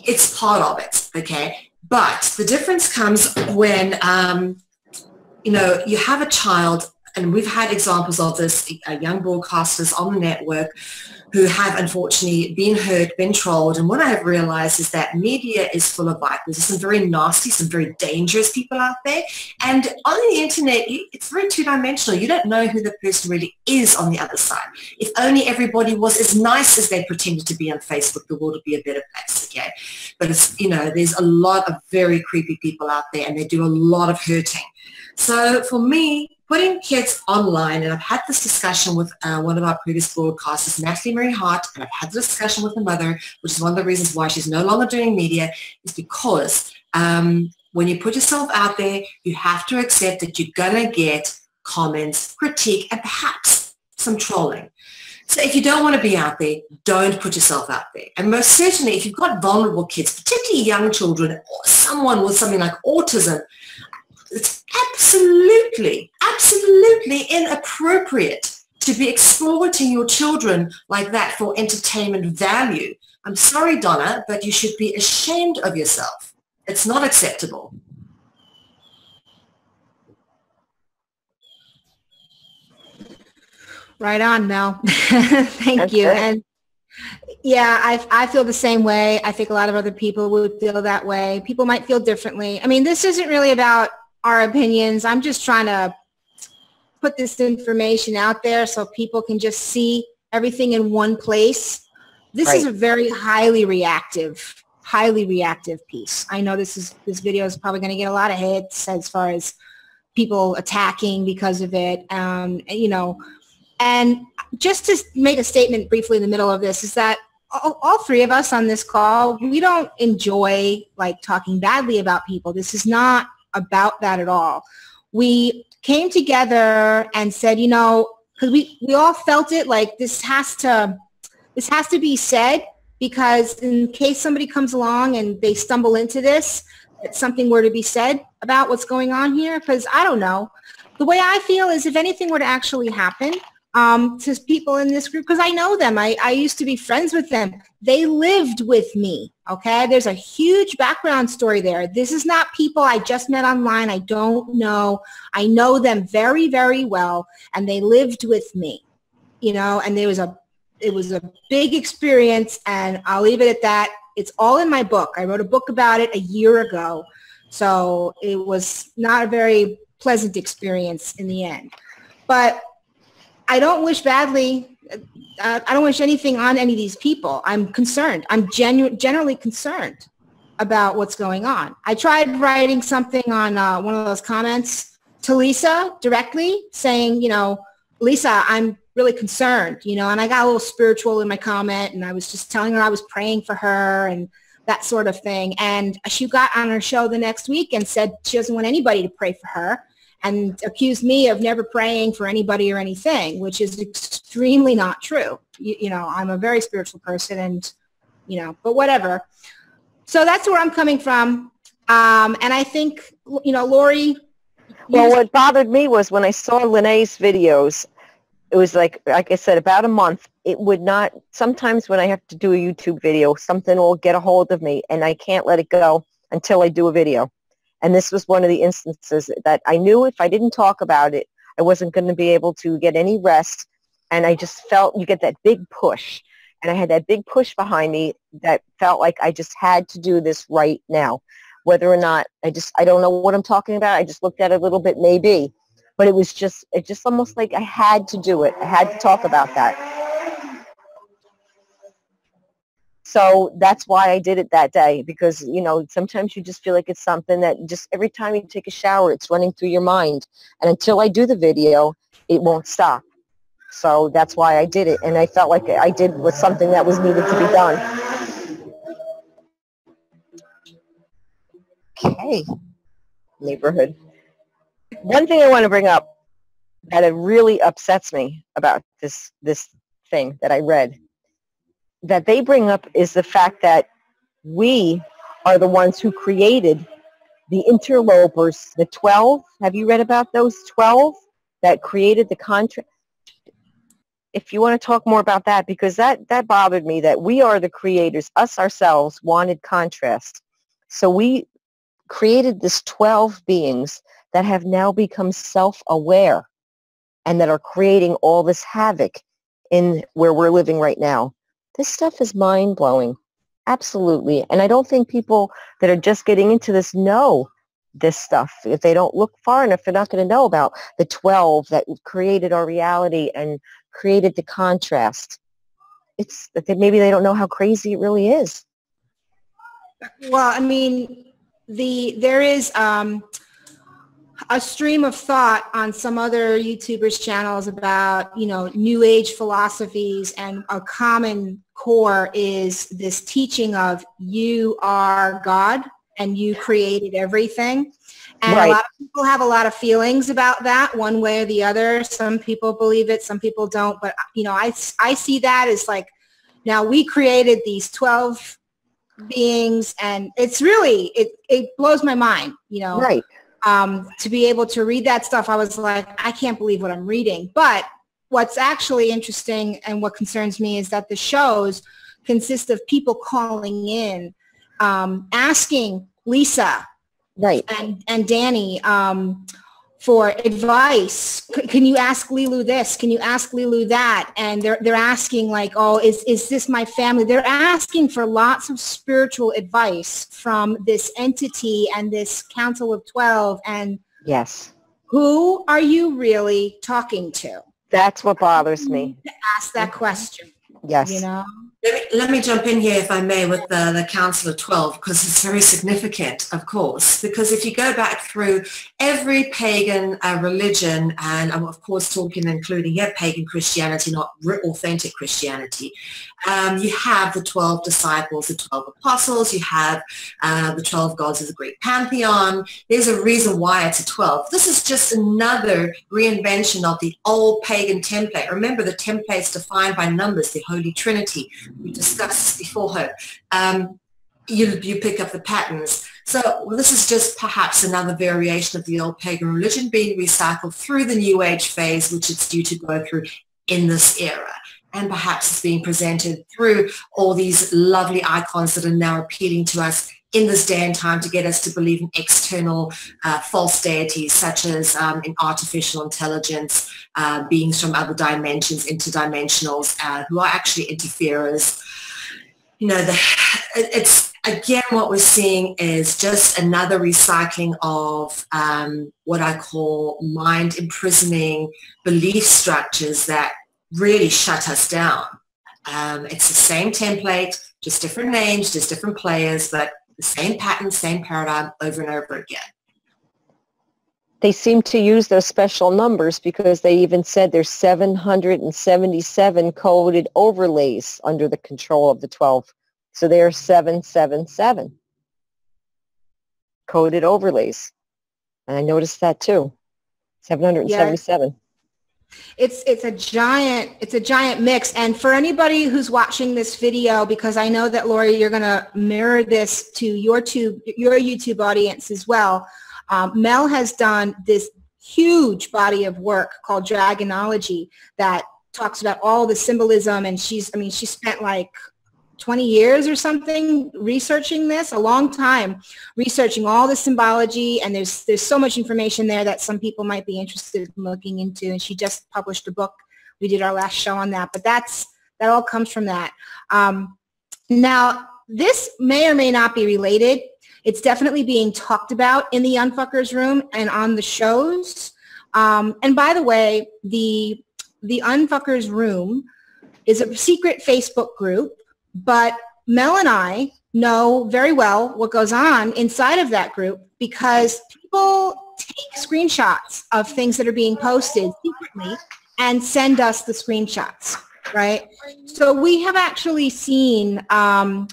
It's part of it, okay? But the difference comes when, you have a child, and we've had examples of this, young broadcasters on the network who have unfortunately been hurt, been trolled. And what I have realized is that media is full of vipers. There's some very nasty, some very dangerous people out there. And on the internet, it's very two-dimensional. You don't know who the person really is on the other side. If only everybody was as nice as they pretended to be on Facebook, the world would be a better place, okay? But it's, there's a lot of very creepy people out there, and they do a lot of hurting. So for me, putting kids online, and I've had this discussion with one of our previous broadcasters, Natalie Marie Hart, and I've had the discussion with her mother, which is one of the reasons why she's no longer doing media, is because when you put yourself out there, you have to accept that you're going to get comments, critique, and perhaps some trolling. So if you don't want to be out there, don't put yourself out there. And most certainly, if you've got vulnerable kids, particularly young children, or someone with something like autism, it's absolutely inappropriate to be exploiting your children like that for entertainment value. I'm sorry, Donna, but you should be ashamed of yourself. It's not acceptable. Right on, Mel. Thank you. And yeah, I feel the same way. I think a lot of other people would feel that way. People might feel differently. I mean, this isn't really about our opinions. I'm just trying to put this information out there so people can just see everything in one place. This is a very highly reactive piece. I know this video is probably going to get a lot of hits as far as people attacking because of it. And just to make a statement briefly in the middle of this is that all three of us on this call, we don't enjoy talking badly about people. This is not about that at all. We came together and said, because we all felt it, like this has to be said, because in case somebody comes along and they stumble into this, that something were to be said about what's going on here. Because I don't know, the way I feel is if anything were to actually happen to people in this group, because I know them, I used to be friends with them. They lived with me, okay? There's a huge background story there. This is not people I just met online. I don't know. I know them very, very well, and they lived with me, and it was a big experience, and I'll leave it at that. It's all in my book. I wrote a book about it a year ago, so it was not a very pleasant experience in the end. But I don't wish badly. I don't wish anything on any of these people. I'm concerned. I'm generally concerned about what's going on. I tried writing something on one of those comments to Lisa directly saying, Lisa, I'm really concerned, and I got a little spiritual in my comment, and I was just telling her I was praying for her and that sort of thing. And she got on her show the next week and said she doesn't want anybody to pray for her, and accused me of never praying for anybody or anything, which is extremely not true. I'm a very spiritual person, and, but whatever. So that's where I'm coming from. And I think, Lori. Well, what bothered me was when I saw Lene's videos, it was like I said, about a month. It would not, sometimes when I have to do a YouTube video, something will get a hold of me, and I can't let it go until I do a video. And this was one of the instances that I knew if I didn't talk about it, I wasn't going to be able to get any rest. And I just felt you get that big push. And I had that big push behind me that felt like I just had to do this right now. whether or not I don't know what I'm talking about. I just looked at it a little bit, maybe. But it just almost like I had to do it. I had to talk about that. So that's why I did it that day, because, you know, sometimes you just feel like it's something that just every time you take a shower, it's running through your mind. And until I do the video, it won't stop. So that's why I did it. And I felt like I did was something that was needed to be done. Okay. Neighborhood. One thing I want to bring up that it really upsets me about this thing that I read, that they bring up, is the fact that we are the ones who created the interlopers, the 12. Have you read about those 12 that created the contract? If you want to talk more about that, because that bothered me, that we are the creators, us ourselves wanted contrast. So we created this 12 beings that have now become self-aware and that are creating all this havoc in where we're living right now. This stuff is mind-blowing. Absolutely. And I don't think people that are just getting into this know this stuff. If they don't look far enough, they're not going to know about the 12 that created our reality and created the contrast. It's that maybe they don't know how crazy it really is. Well, I mean, there is a stream of thought on some other YouTubers' channels about, you know, New Age philosophies, and a common core is this teaching of you are God and you created everything. And Right. A lot of people have a lot of feelings about that, one way or the other. Some people believe it, some people don't. But, you know, I see that as like, now we created these 12 beings, and it's really, it blows my mind, you know. Right. To be able to read that stuff, I was like, I can't believe what I'm reading. But what's actually interesting and what concerns me is that the shows consist of people calling in, asking Lisa, Right. and Danny for advice. Can you ask Lee Loo this? Can you ask Lee Loo that? And they're asking like, oh, is this my family? They're asking for lots of spiritual advice from this entity and this Council of 12. And Yes. who are you really talking to? That's what bothers me. To ask that question. Yes. You know? Let me jump in here, if I may, with the Council of 12, because it's very significant, of course, because if you go back through every pagan religion, and I'm, of course, talking including pagan Christianity, not authentic Christianity, you have the 12 disciples, the 12 apostles, you have the 12 gods of the Greek pantheon. There's a reason why it's a 12. This is just another reinvention of the old pagan template. Remember, the template's defined by numbers, the Holy Trinity. We discussed this before her. You pick up the patterns. So this is just perhaps another variation of the old pagan religion being recycled through the New Age phase, which it's due to go through in this era. And perhaps it's being presented through all these lovely icons that are now appealing to us in this day and time to get us to believe in external false deities, such as in artificial intelligence, beings from other dimensions, interdimensionals, who are actually interferers. You know, it's again, what we're seeing is just another recycling of what I call mind imprisoning belief structures that really shut us down. It's the same template, just different names, just different players, but the same pattern, same paradigm over and over again. They seem to use those special numbers because they even said there's 777 coded overlays under the control of the 12. So they're 777 coded overlays. And I noticed that too. 777. Yeah. It's a giant mix. And for anybody who's watching this video, because I know that, Lori, you're going to mirror this to your YouTube audience as well. Mel has done this huge body of work called Dragonology that talks about all the symbolism, and she spent like 20 years or something researching this, a long time researching all the symbology, and there's so much information there that some people might be interested in looking into, and she just published a book. We did our last show on that, but that all comes from that. Now, this may or may not be related. It's definitely being talked about in the Unfuckers room and on the shows. And by the way, the Unfuckers room is a secret Facebook group, but Mel and I know very well what goes on inside of that group because people take screenshots of things that are being posted secretly and send us the screenshots, right? So we have actually seen, and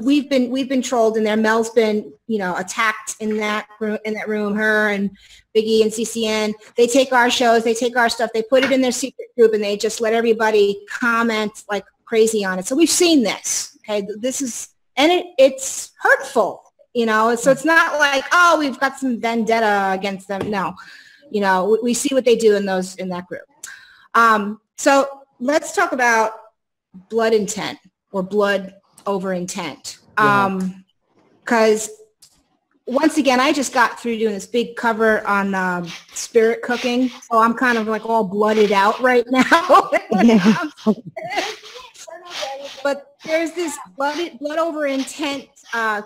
we've been trolled in there. Mel's been, attacked in that room. Her and Biggie and CCN. They take our shows, they take our stuff, they put it in their secret group, and they just let everybody comment like crazy on it. So we've seen this. Okay, it's hurtful. So it's not like, oh, we've got some vendetta against them. No, we see what they do in that group. So let's talk about blood intent or blood over intent. Because once again, I just got through doing this big cover on spirit cooking. So I'm kind of like all blooded out right now. But there's this blood over intent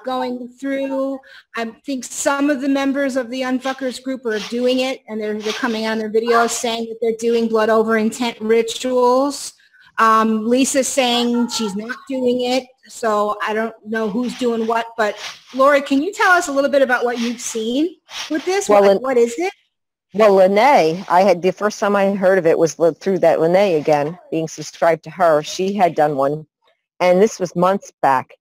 going through. I think some of the members of the Unfuckers group are doing it, and they're coming on their videos saying that they're doing blood over intent rituals. Lisa's saying she's not doing it, so I don't know who's doing what. But Lori, can you tell us a little bit about what you've seen with this? Well, what is it? Well, Lene, the first time I heard of it was through that Lene again, being subscribed to her. She had done one, and this was months back,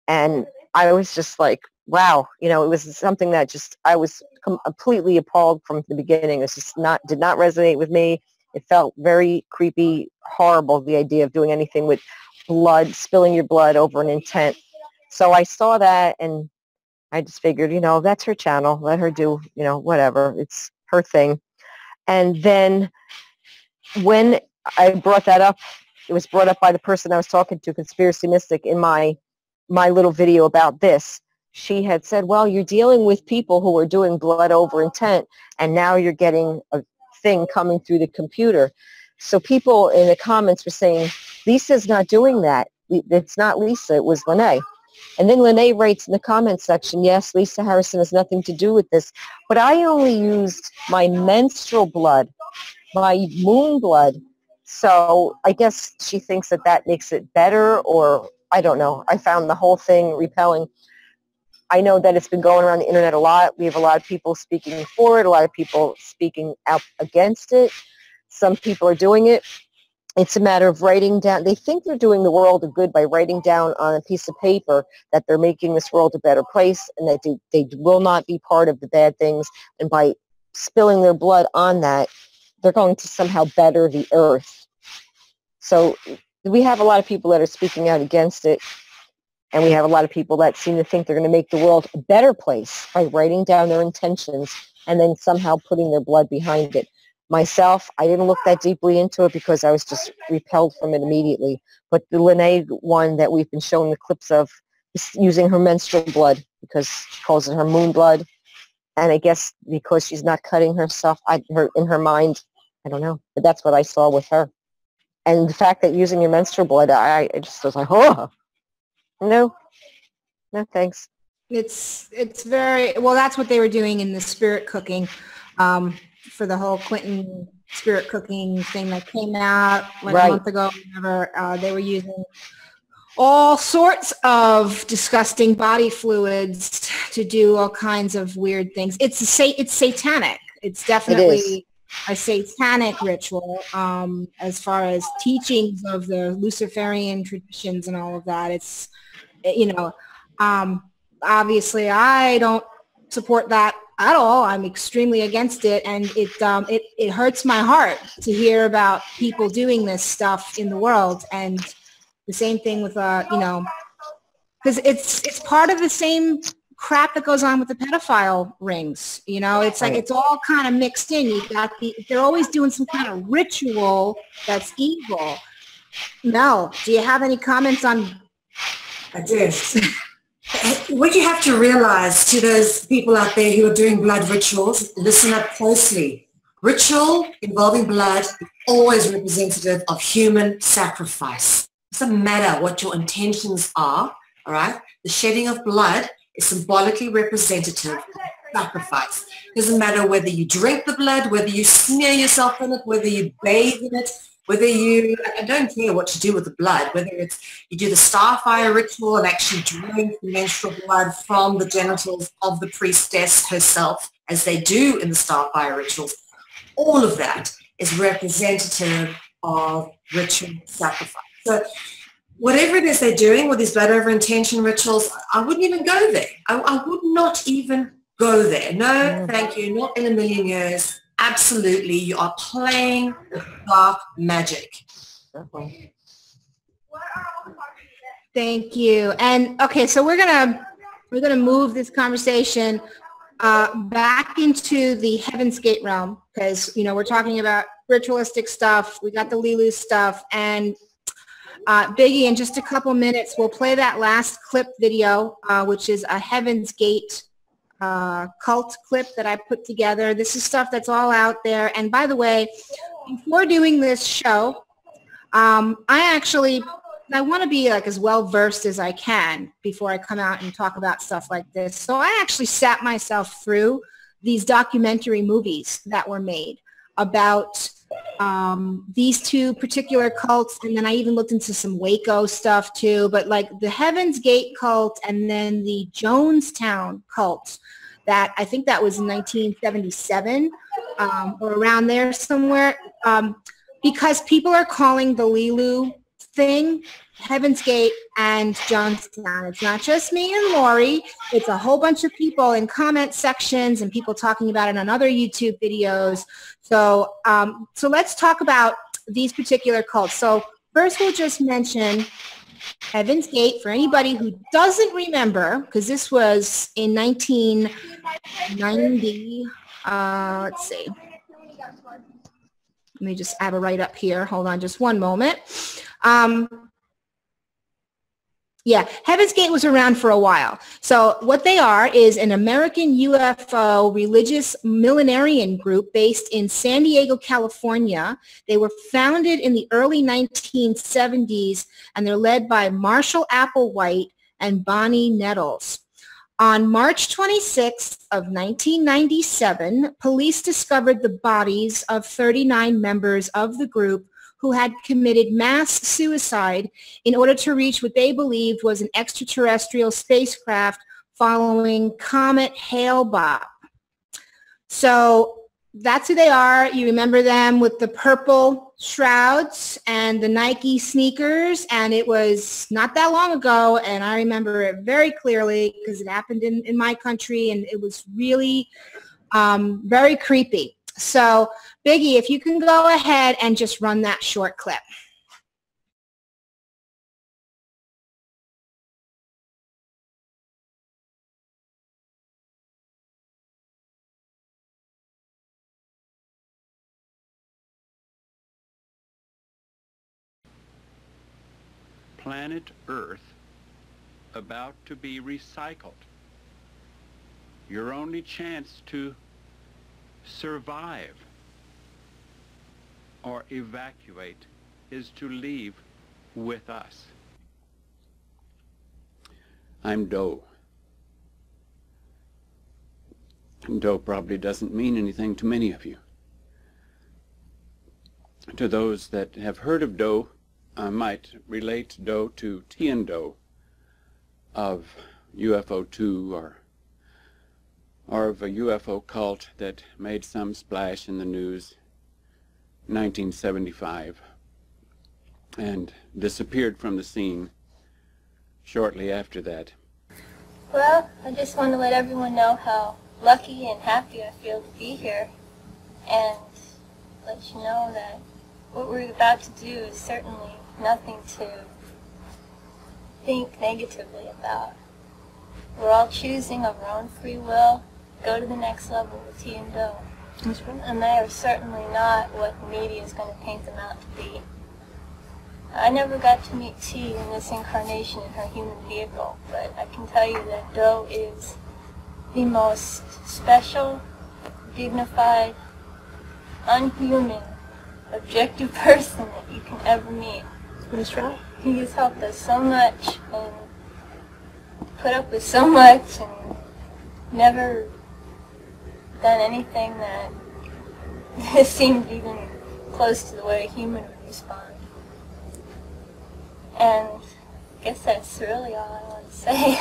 and I was just like, wow, it was something that I was completely appalled from the beginning. It just did not resonate with me. It felt very creepy, horrible, the idea of doing anything with blood, spilling your blood over an intent. So I saw that, and I just figured, that's her channel. Let her do, whatever. It's her thing. And then when I brought that up, it was brought up by the person I was talking to, Conspiracy Mystic, in my little video about this. She had said, well, you're dealing with people who are doing blood over intent, and now you're getting a thing coming through the computer. So people in the comments were saying, Lisa's not doing that. It's not Lisa, it was Lene. And then Lene writes in the comment section, yes, Lisa Harrison has nothing to do with this, but I only used my menstrual blood, my moon blood. So I guess she thinks that makes it better, or I don't know. I found the whole thing repelling. I know that it's been going around the internet a lot. We have a lot of people speaking for it, a lot of people speaking out against it. Some people are doing it. It's a matter of writing down. They think they're doing the world a good by writing down on a piece of paper that they're making this world a better place, and that they will not be part of the bad things. And by spilling their blood on that, they're going to somehow better the earth. So we have a lot of people that are speaking out against it. And we have a lot of people that seem to think they're going to make the world a better place by writing down their intentions and then somehow putting their blood behind it. Myself, I didn't look that deeply into it because I was just repelled from it immediately. But the Lene one that we've been showing the clips of is using her menstrual blood because she calls it her moon blood. And I guess because she's not cutting herself, in her mind, I don't know. But that's what I saw with her. And the fact that using your menstrual blood, I just was like, oh. No, thanks. It's very, well, that's what they were doing in the spirit cooking for the whole Clinton spirit cooking thing that came out like a month ago. Whenever they were using all sorts of disgusting body fluids to do all kinds of weird things. It's satanic. It's definitely a satanic ritual as far as teachings of the Luciferian traditions and all of that. It's, obviously I don't support that at all. I'm extremely against it, and it hurts my heart to hear about people doing this stuff in the world. And the same thing with because it's part of the same crap that goes on with the pedophile rings. It's like it's all kind of mixed in. You got they're always doing some kind of ritual that's evil. Mel, do you have any comments on? I do. What you have to realize, to those people out there who are doing blood rituals, listen up closely. Ritual involving blood is always representative of human sacrifice. It doesn't matter what your intentions are, all right? The shedding of blood is symbolically representative of sacrifice. Doesn't matter whether you drink the blood, whether you smear yourself in it, whether you bathe in it, whether you, I don't care what you do with the blood, whether it's you do the starfire ritual and actually drink the menstrual blood from the genitals of the priestess herself, as they do in the starfire rituals. All of that is representative of ritual sacrifice. So whatever it is they're doing with these blood over intention rituals, I wouldn't even go there. I would not even go there. No, thank you. Not in a million years. Absolutely. You are playing with dark magic. Thank you. And okay, so we're gonna move this conversation back into the Heaven's Gate realm, because we're talking about ritualistic stuff. We got the Lee Loo stuff, and Biggie, in just a couple minutes, we'll play that last clip video, which is a Heaven's Gate cult clip that I put together. This is stuff that's all out there. And by the way, before doing this show, I want to be like as well versed as I can before I come out and talk about stuff like this. So I actually sat myself through these documentary movies that were made about these two particular cults, and then I even looked into some Waco stuff too, but like the Heaven's Gate cult and then the Jonestown cult, that I think that was in 1977 or around there somewhere, because people are calling the Lee Loo thing Heaven's Gate and Jonestown. It's not just me and Lori. It's a whole bunch of people in comment sections and people talking about it on other YouTube videos. So, so let's talk about these particular cults. So first we'll just mention Heaven's Gate for anybody who doesn't remember, because this was in 1990. Let's see. Let me just have a write up here. Hold on just one moment. Yeah, Heaven's Gate was around for a while. So what they are is an American UFO religious millenarian group based in San Diego, California. They were founded in the early 1970s, and they're led by Marshall Applewhite and Bonnie Nettles. On March 26th of 1997, police discovered the bodies of 39 members of the group who had committed mass suicide in order to reach what they believed was an extraterrestrial spacecraft following Comet Hale-Bopp. So that's who they are. You remember them with the purple shrouds and the Nike sneakers, and it was not that long ago, and I remember it very clearly because it happened in my country, and it was really very creepy. So Biggie, if you can go ahead and just run that short clip. Planet Earth about to be recycled. Your only chance to survive or evacuate is to leave with us. I'm Doe. Doe probably doesn't mean anything to many of you. To those that have heard of Doe, I might relate Doe to Tian Doe of UFO 2 or of a UFO cult that made some splash in the news in 1975 and disappeared from the scene shortly after that. Well, I just want to let everyone know how lucky and happy I feel to be here, and let you know that what we're about to do is certainly nothing to think negatively about. We're all choosing of our own free will, go to the next level with T and Doe. And they are certainly not what the media is going to paint them out to be. I never got to meet T in this incarnation in her human vehicle, but I can tell you that Doe is the most special, dignified, unhuman, objective person that you can ever meet. That's right. He has helped us so much, and put up with so much and never done anything that seemed even close to the way a human would respond. And I guess that's really all I want to say.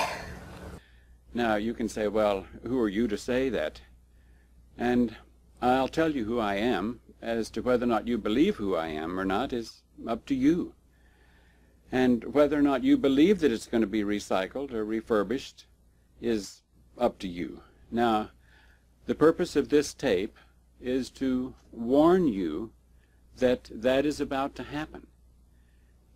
Now, you can say, well, who are you to say that? And I'll tell you who I am. As to whether or not you believe who I am or not is up to you. And whether or not you believe that it's going to be recycled or refurbished is up to you. Now, the purpose of this tape is to warn you that that is about to happen,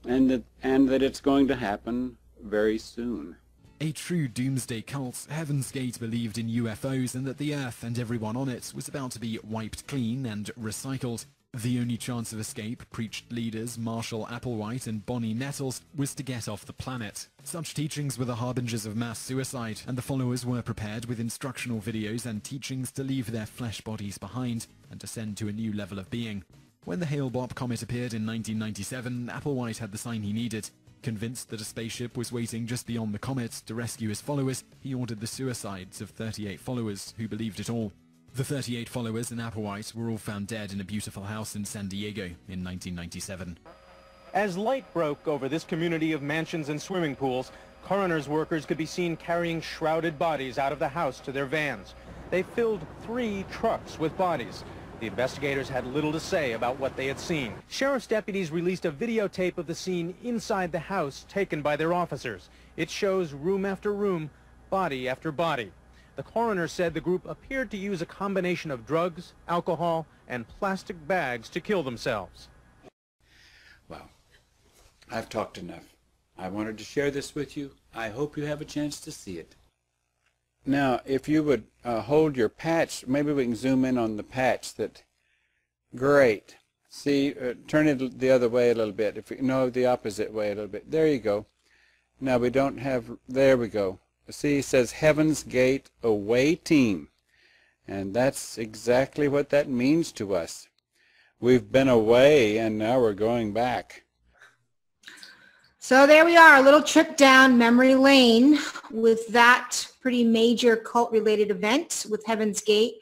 and that it's going to happen very soon. A true doomsday cult, Heaven's Gate believed in UFOs and that the Earth and everyone on it was about to be wiped clean and recycled. The only chance of escape, preached leaders Marshall Applewhite and Bonnie Nettles, was to get off the planet. Such teachings were the harbingers of mass suicide, and the followers were prepared with instructional videos and teachings to leave their flesh bodies behind and descend to a new level of being. When the Hale-Bopp comet appeared in 1997, Applewhite had the sign he needed. Convinced that a spaceship was waiting just beyond the comet to rescue his followers, he ordered the suicides of 38 followers who believed it all. The 38 followers in Applewhite were all found dead in a beautiful house in San Diego in 1997. As light broke over this community of mansions and swimming pools, coroner's workers could be seen carrying shrouded bodies out of the house to their vans. They filled 3 trucks with bodies. The investigators had little to say about what they had seen. Sheriff's deputies released a videotape of the scene inside the house taken by their officers. It shows room after room, body after body. The coroner said the group appeared to use a combination of drugs, alcohol, and plastic bags to kill themselves. Well, I've talked enough. I wanted to share this with you. I hope you have a chance to see it. Now, if you would hold your patch, maybe we can zoom in on the patch. Great. See, turn it the other way a little bit. The opposite way a little bit. There you go. Now we don't have, there we go. See, it says Heaven's Gate Away Team. And that's exactly what that means to us. We've been away and now we're going back. So there we are, a little trip down memory lane with that pretty major cult-related event with Heaven's Gate.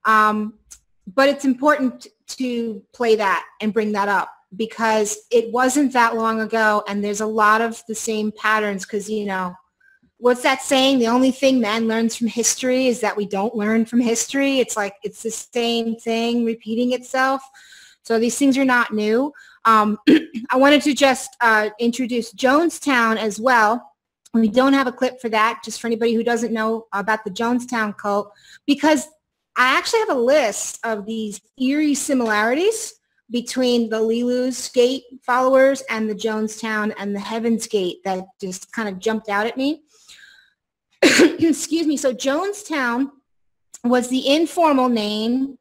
But it's important to play that and bring that up because it wasn't that long ago and there's a lot of the same patterns because, what's that saying? The only thing man learns from history is that we don't learn from history. It's like it's the same thing repeating itself. So these things are not new. I wanted to just introduce Jonestown as well. We don't have a clip for that, just for anybody who doesn't know about the Jonestown cult, because I actually have a list of these eerie similarities between the Lee Loo Gate followers and the Jonestown and the Heaven's Gate that just kind of jumped out at me. Excuse me. So Jonestown was the informal name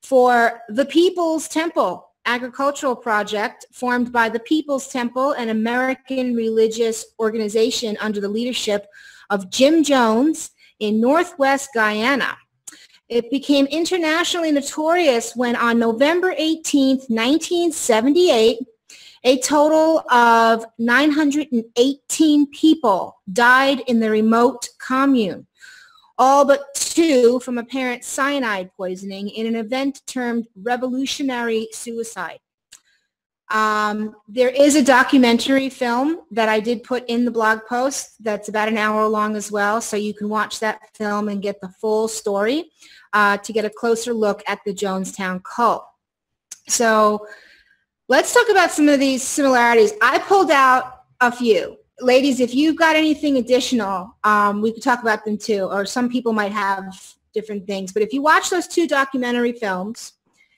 for the People's Temple agricultural project formed by the People's Temple, an American religious organization under the leadership of Jim Jones in northwest Guyana. It became internationally notorious when on November 18, 1978, a total of 918 people died in the remote commune, all but 2 from apparent cyanide poisoning in an event termed revolutionary suicide. There is a documentary film that I did put in the blog post that's about an hour long as well, so you can watch that film and get the full story to get a closer look at the Jonestown cult. So let's talk about some of these similarities. I pulled out a few. Ladies, if you've got anything additional, we could talk about them too, or some people might have different things. But if you watch those 2 documentary films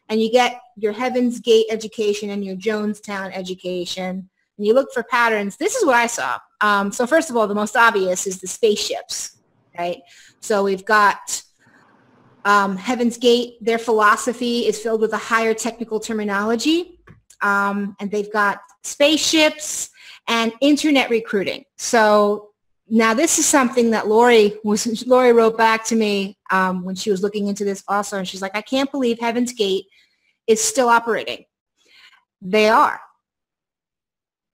and you get your Heaven's Gate education and your Jonestown education, and you look for patterns, this is what I saw. So first of all, the most obvious is the spaceships, right? So we've got Heaven's Gate. Their philosophy is filled with a higher technical terminology, and they've got spaceships and internet recruiting. So now this is something that Lori wrote back to me when she was looking into this also, and she's like, I can't believe Heaven's Gate is still operating. They are.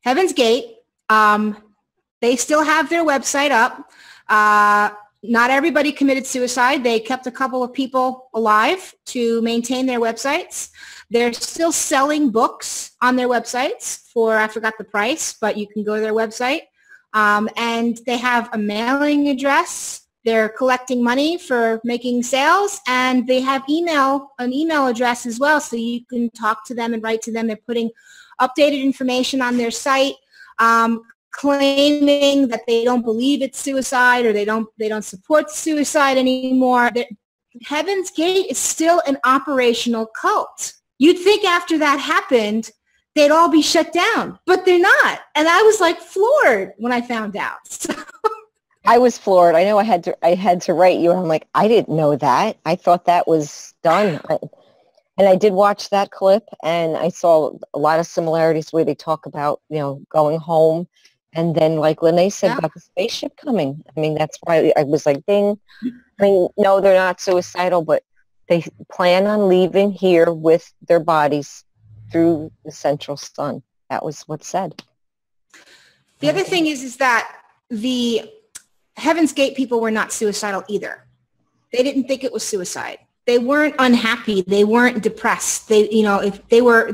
Heaven's Gate, they They still have their website up. Not everybody committed suicide. They kept a couple of people alive to maintain their websites. They're still selling books on their websites for, I forgot the price, but you can go to their website. And they have a mailing address. They're collecting money for making sales, and they have an email address as well, so you can talk to them and write to them. They're putting updated information on their site, claiming that they don't believe it's suicide or they don't support suicide anymore. Heaven's Gate is still an operational cult. You'd think after that happened, they'd all be shut down, but they're not. And I was like floored when I found out. So. I was floored. I know I had to write you, and I'm like, I didn't know that. I thought that was done. And I did watch that clip, and I saw a lot of similarities where they talk about, going home. And then, like Lene said about the spaceship coming. I mean, that's why I was like, ding. I mean, no, they're not suicidal, but they plan on leaving here with their bodies through the central sun. That was what's said. The other thing is that the Heaven's Gate people were not suicidal either. They didn't think it was suicide. They weren't unhappy. They weren't depressed. If they were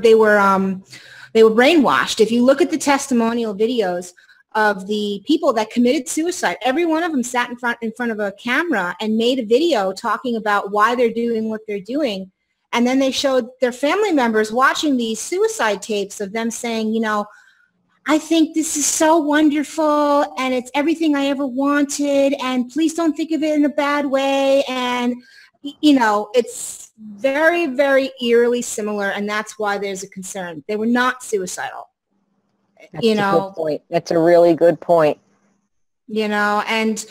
brainwashed. If you look at the testimonial videos of the people that committed suicide, every one of them sat in front of a camera and made a video talking about why they're doing what they're doing. And then they showed their family members watching these suicide tapes of them saying, I think this is so wonderful and it's everything I ever wanted, and please don't think of it in a bad way. And, it's very, very eerily similar, and that's why there's a concern. They were not suicidal. That's a good point. That's a really good point. And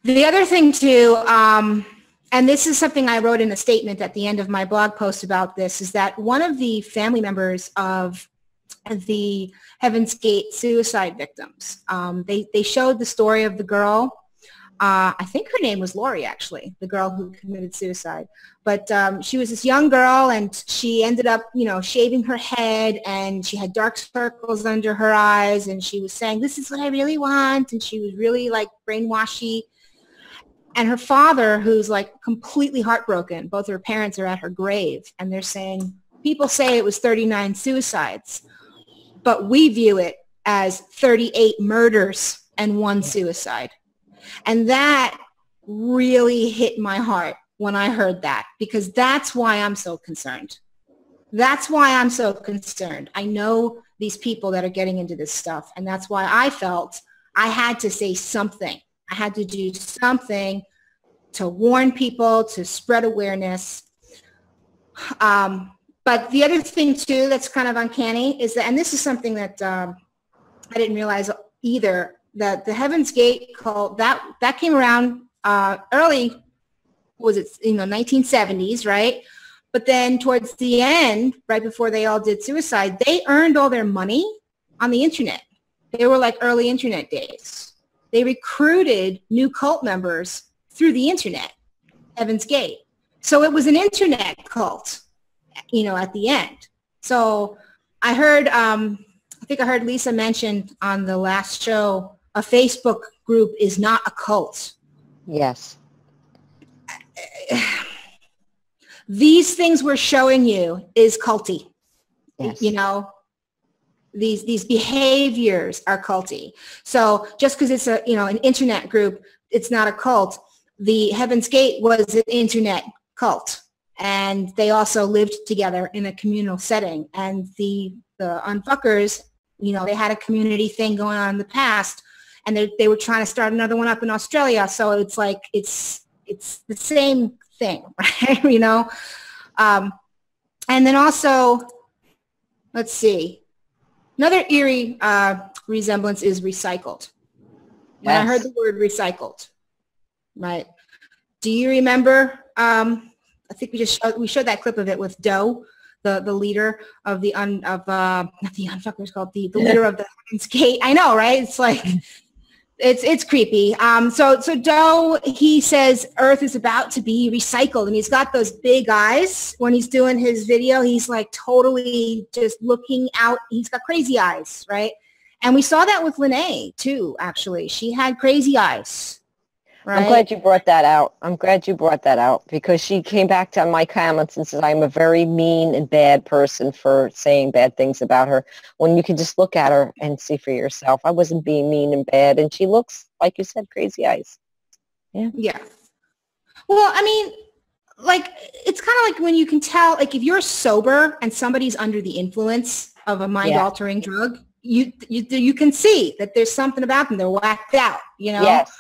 the other thing too, and this is something I wrote in a statement at the end of my blog post about this, is that one of the family members of the Heaven's Gate suicide victims, they showed the story of the girl. I think her name was Lori, actually, the girl who committed suicide. But she was this young girl, and she ended up, shaving her head, and she had dark circles under her eyes, and she was saying, this is what I really want, and she was really, like, brainwashy. And her father, who's, like, completely heartbroken, both her parents are at her grave, and they're saying, people say it was 39 suicides, but we view it as 38 murders and 1 suicide. And that really hit my heart when I heard that, because that's why I'm so concerned. That's why I'm so concerned. I know these people that are getting into this stuff, and that's why I felt I had to say something. I had to do something to warn people, to spread awareness. But the other thing, too, that's kind of uncanny is that, and this is something that I didn't realize either, that the Heaven's Gate cult, that came around early, 1970s, right? But then towards the end, right before they all did suicide, they earned all their money on the internet. They were like early internet days. They recruited new cult members through the internet, Heaven's Gate. So it was an internet cult, at the end. So I heard, I think I heard Lisa mention on the last show, a Facebook group is not a cult. Yes. These things we're showing you is culty. Yes. These behaviors are culty. So just because it's an internet group, it's not a cult. The Heaven's Gate was an internet cult, and they also lived together in a communal setting. And the Unfuckers, they had a community thing going on in the past, and they were trying to start another one up in Australia. So it's like it's the same thing, right? And then also, let's see, another eerie resemblance is recycled. When I heard the word recycled, right? Do you remember? I think we showed that clip of it with Doe, the leader of the not the Unfuckers, called the leader of the Heaven's Gate. I know, right? It's like it's creepy. So Doe, he says Earth is about to be recycled, and he's got those big eyes when he's doing his video. He's like totally just looking out. He's got crazy eyes, right? And we saw that with Lene too, actually. She had crazy eyes. Right? I'm glad you brought that out. I'm glad you brought that out because she came back to my comments and said, I'm a very mean and bad person for saying bad things about her. When you can just look at her and see for yourself. I wasn't being mean and bad. And she looks, like you said, crazy eyes. Yeah. Yeah. Well, I mean, like, it's kind of like when you can tell, like, if you're sober and somebody's under the influence of a mind-altering drug, you can see that there's something about them. They're whacked out, you know? Yes.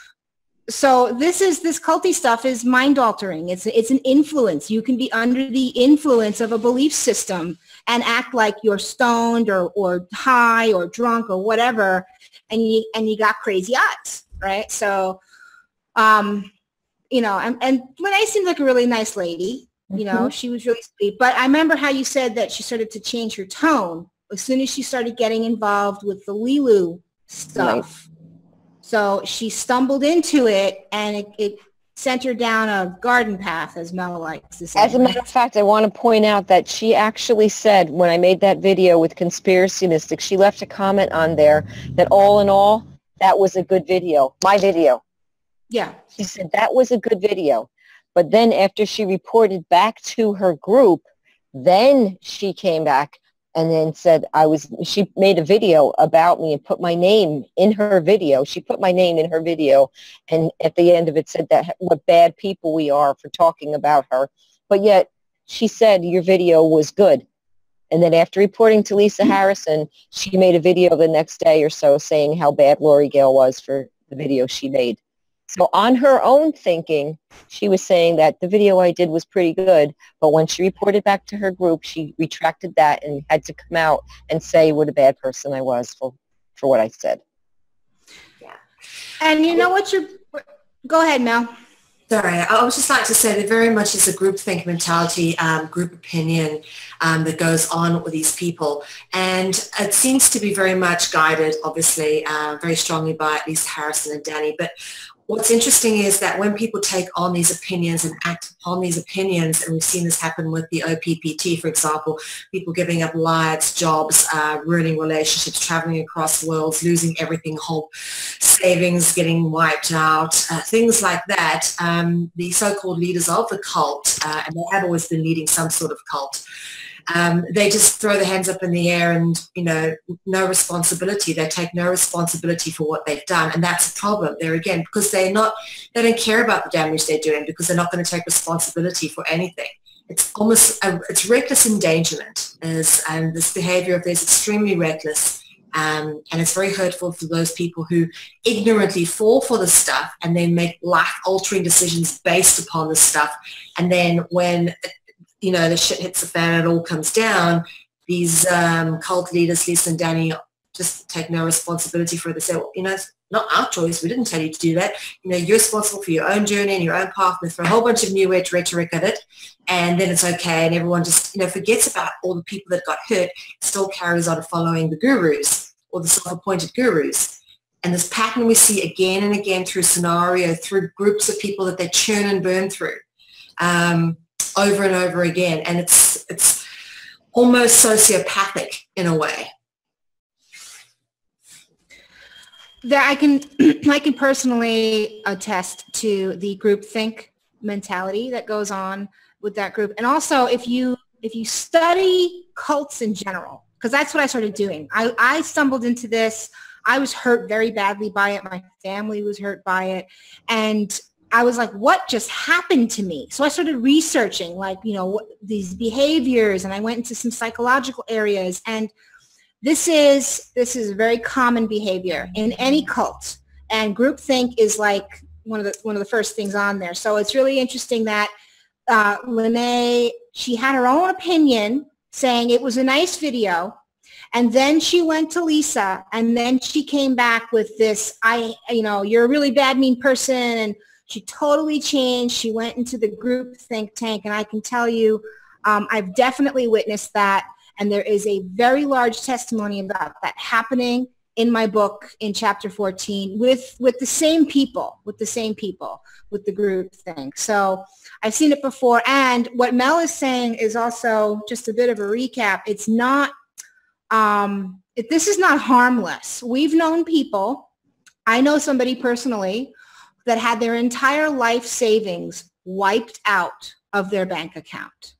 So this culty stuff is mind-altering. It's an influence. You can be under the influence of a belief system and act like you're stoned or high or drunk or whatever, and you got crazy eyes, right? So, you know, and Lene seemed like a really nice lady. You know, she was really sweet. But I remember how you said that she started to change her tone as soon as she started getting involved with the Lee Loo stuff. Right. So she stumbled into it, and it sent her down a garden path, as Mel likes to say. As a matter of fact, I want to point out that she actually said, when I made that video with Conspiracy Mystics, she left a comment on there that all in all, that was a good video. My video. Yeah. She said that was a good video. But then after she reported back to her group, then she came back and then said she made a video about me and put my name in her video. She put my name in her video, and at the end of it said that what bad people we are for talking about her. But yet she said your video was good. And then after reporting to Lisa Harrison, she made a video the next day or so saying how bad Lori Gale was for the video she made. So on her own thinking, she was saying that the video I did was pretty good, but when she reported back to her group, she retracted that and had to come out and say what a bad person I was for what I said. Yeah. And you know what go ahead, Mel. Sorry, I would just like to say that very much is a groupthink mentality, group opinion that goes on with these people. And it seems to be very much guided, obviously, very strongly by at least Harrison and Danny. But what's interesting is that when people take on these opinions and act upon these opinions, and we've seen this happen with the OPPT, for example, people giving up lives, jobs, ruining relationships, traveling across worlds, losing everything, whole savings getting wiped out, things like that. The so-called leaders of the cult, and they have always been leading some sort of cult, they just throw their hands up in the air and, you know, no responsibility. They take no responsibility for what they've done. And that's a problem there again, because they don't care about the damage they're doing, because they're not going to take responsibility for anything. It's almost, it's reckless endangerment, and this behavior of theirs is extremely reckless. And it's very hurtful for those people who ignorantly fall for the stuff and then make life-altering decisions based upon the stuff. And then when, you know, the shit hits the fan and it all comes down, these cult leaders, Lisa and Danny, just take no responsibility for it. They say, well, you know, it's not our choice. We didn't tell you to do that. You know, you're responsible for your own journey and your own path. And they throw a whole bunch of new age rhetoric at it, and then it's okay. And everyone just, you know, forgets about all the people that got hurt, still carries on following the gurus or the self-appointed gurus. And this pattern we see again and again through scenario, through groups of people that they churn and burn through. Over and over again, and it's almost sociopathic in a way. That I can personally attest to the groupthink mentality that goes on with that group, and also if you study cults in general, because that's what I started doing. I stumbled into this. I was hurt very badly by it. My family was hurt by it, and I was like, what just happened to me? So I started researching, like, you know, these behaviors, and I went into some psychological areas. And this is a very common behavior in any cult. And groupthink is like one of the first things on there. So it's really interesting that Lene, she had her own opinion saying it was a nice video. And then she went to Lisa, and then she came back with this, you know, you're a really bad, mean person. And she totally changed. She went into the group think tank, and I can tell you, I've definitely witnessed that, and there is a very large testimony about that happening in my book in chapter 14 with the same people, with the group think. So I've seen it before, and what Mel is saying is also just a bit of a recap. It's not this is not harmless. We've known people, I know somebody personally that had their entire life savings wiped out of their bank account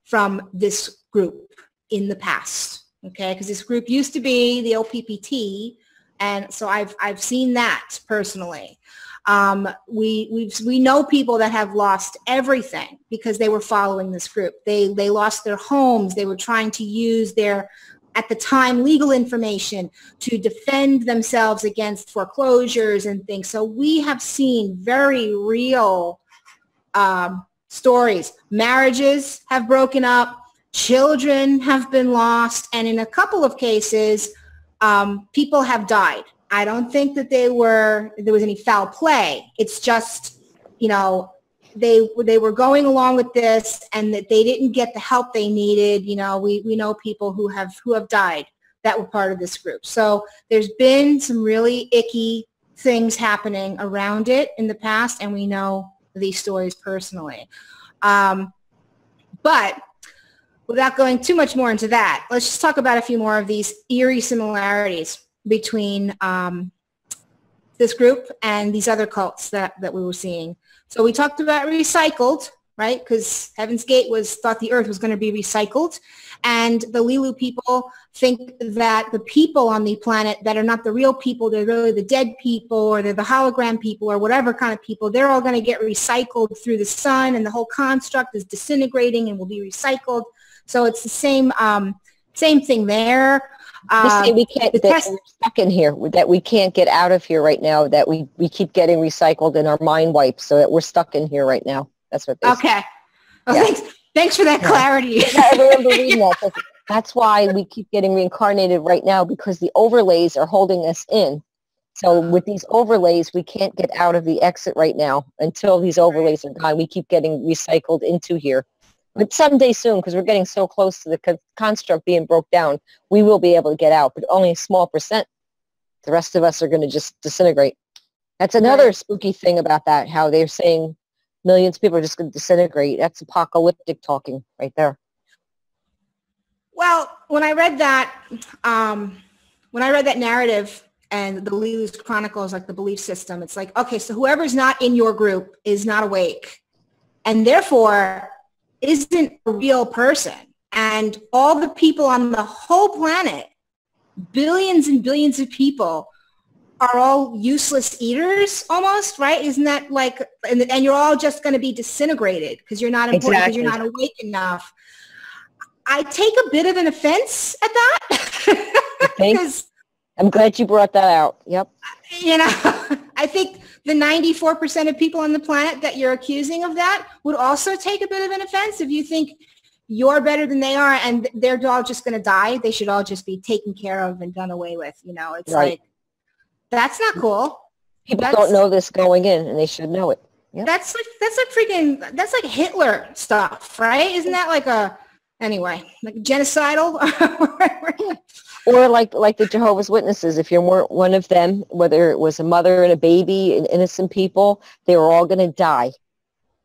from this group in the past, okay? Because this group used to be the OPPT, and so I've seen that personally. We know people that have lost everything because they were following this group. They lost their homes. They were trying to use their, at the time, legal information to defend themselves against foreclosures and things. So we have seen very real stories. Marriages have broken up. Children have been lost. And in a couple of cases, people have died. I don't think that there was any foul play. It's just, you know, they were going along with this and that they didn't get the help they needed. You know, we know people who have died that were part of this group. So there's been some really icky things happening around it in the past, and we know these stories personally. But without going too much more into that, let's just talk about a few more of these eerie similarities between this group and these other cults that we were seeing. So we talked about recycled, right? Because Heaven's Gate thought the earth was going to be recycled. And the Lee Loo people think that the people on the planet that are not the real people, they're really the dead people, or they're the hologram people, or whatever kind of people, they're all going to get recycled through the sun, and the whole construct is disintegrating and will be recycled. So it's the same thing there. We say we can't, that we're stuck in here, that we can't get out of here right now, that we keep getting recycled and our mind wipes, so that we're stuck in here right now. That's what they say. Okay. Well, yeah. Thanks for that clarity. Yeah, I remember reading that. That's why we keep getting reincarnated right now, because the overlays are holding us in. So with these overlays, we can't get out of the exit right now until these overlays are gone. We keep getting recycled into here. But someday soon, because we're getting so close to the construct being broke down, we will be able to get out, but only a small percent. The rest of us are going to just disintegrate. That's another spooky thing about that, how they're saying millions of people are just going to disintegrate. That's apocalyptic talking right there. Well, when I read that narrative and the Lee Loo's Chronicles, like the belief system, it's like, okay, so whoever's not in your group is not awake, and therefore isn't a real person. And all the people on the whole planet, billions and billions of people, are all useless eaters almost, right? Isn't that like, and you're all just going to be disintegrated because you're not important, because you're not awake enough. I take a bit of an offense at that. Because I'm glad you brought that out. Yep. You know, I think the 94% of people on the planet that you're accusing of that would also take a bit of an offense. If you think you're better than they are and they're all just going to die, they should all just be taken care of and done away with. You know, it's like, that's not cool. People don't know this going in, and they should know it. Yep. That's like Hitler stuff, right? Isn't that like like genocidal? Or like the Jehovah's Witnesses, if you weren't one of them, whether it was a mother and a baby and innocent people, they were all going to die,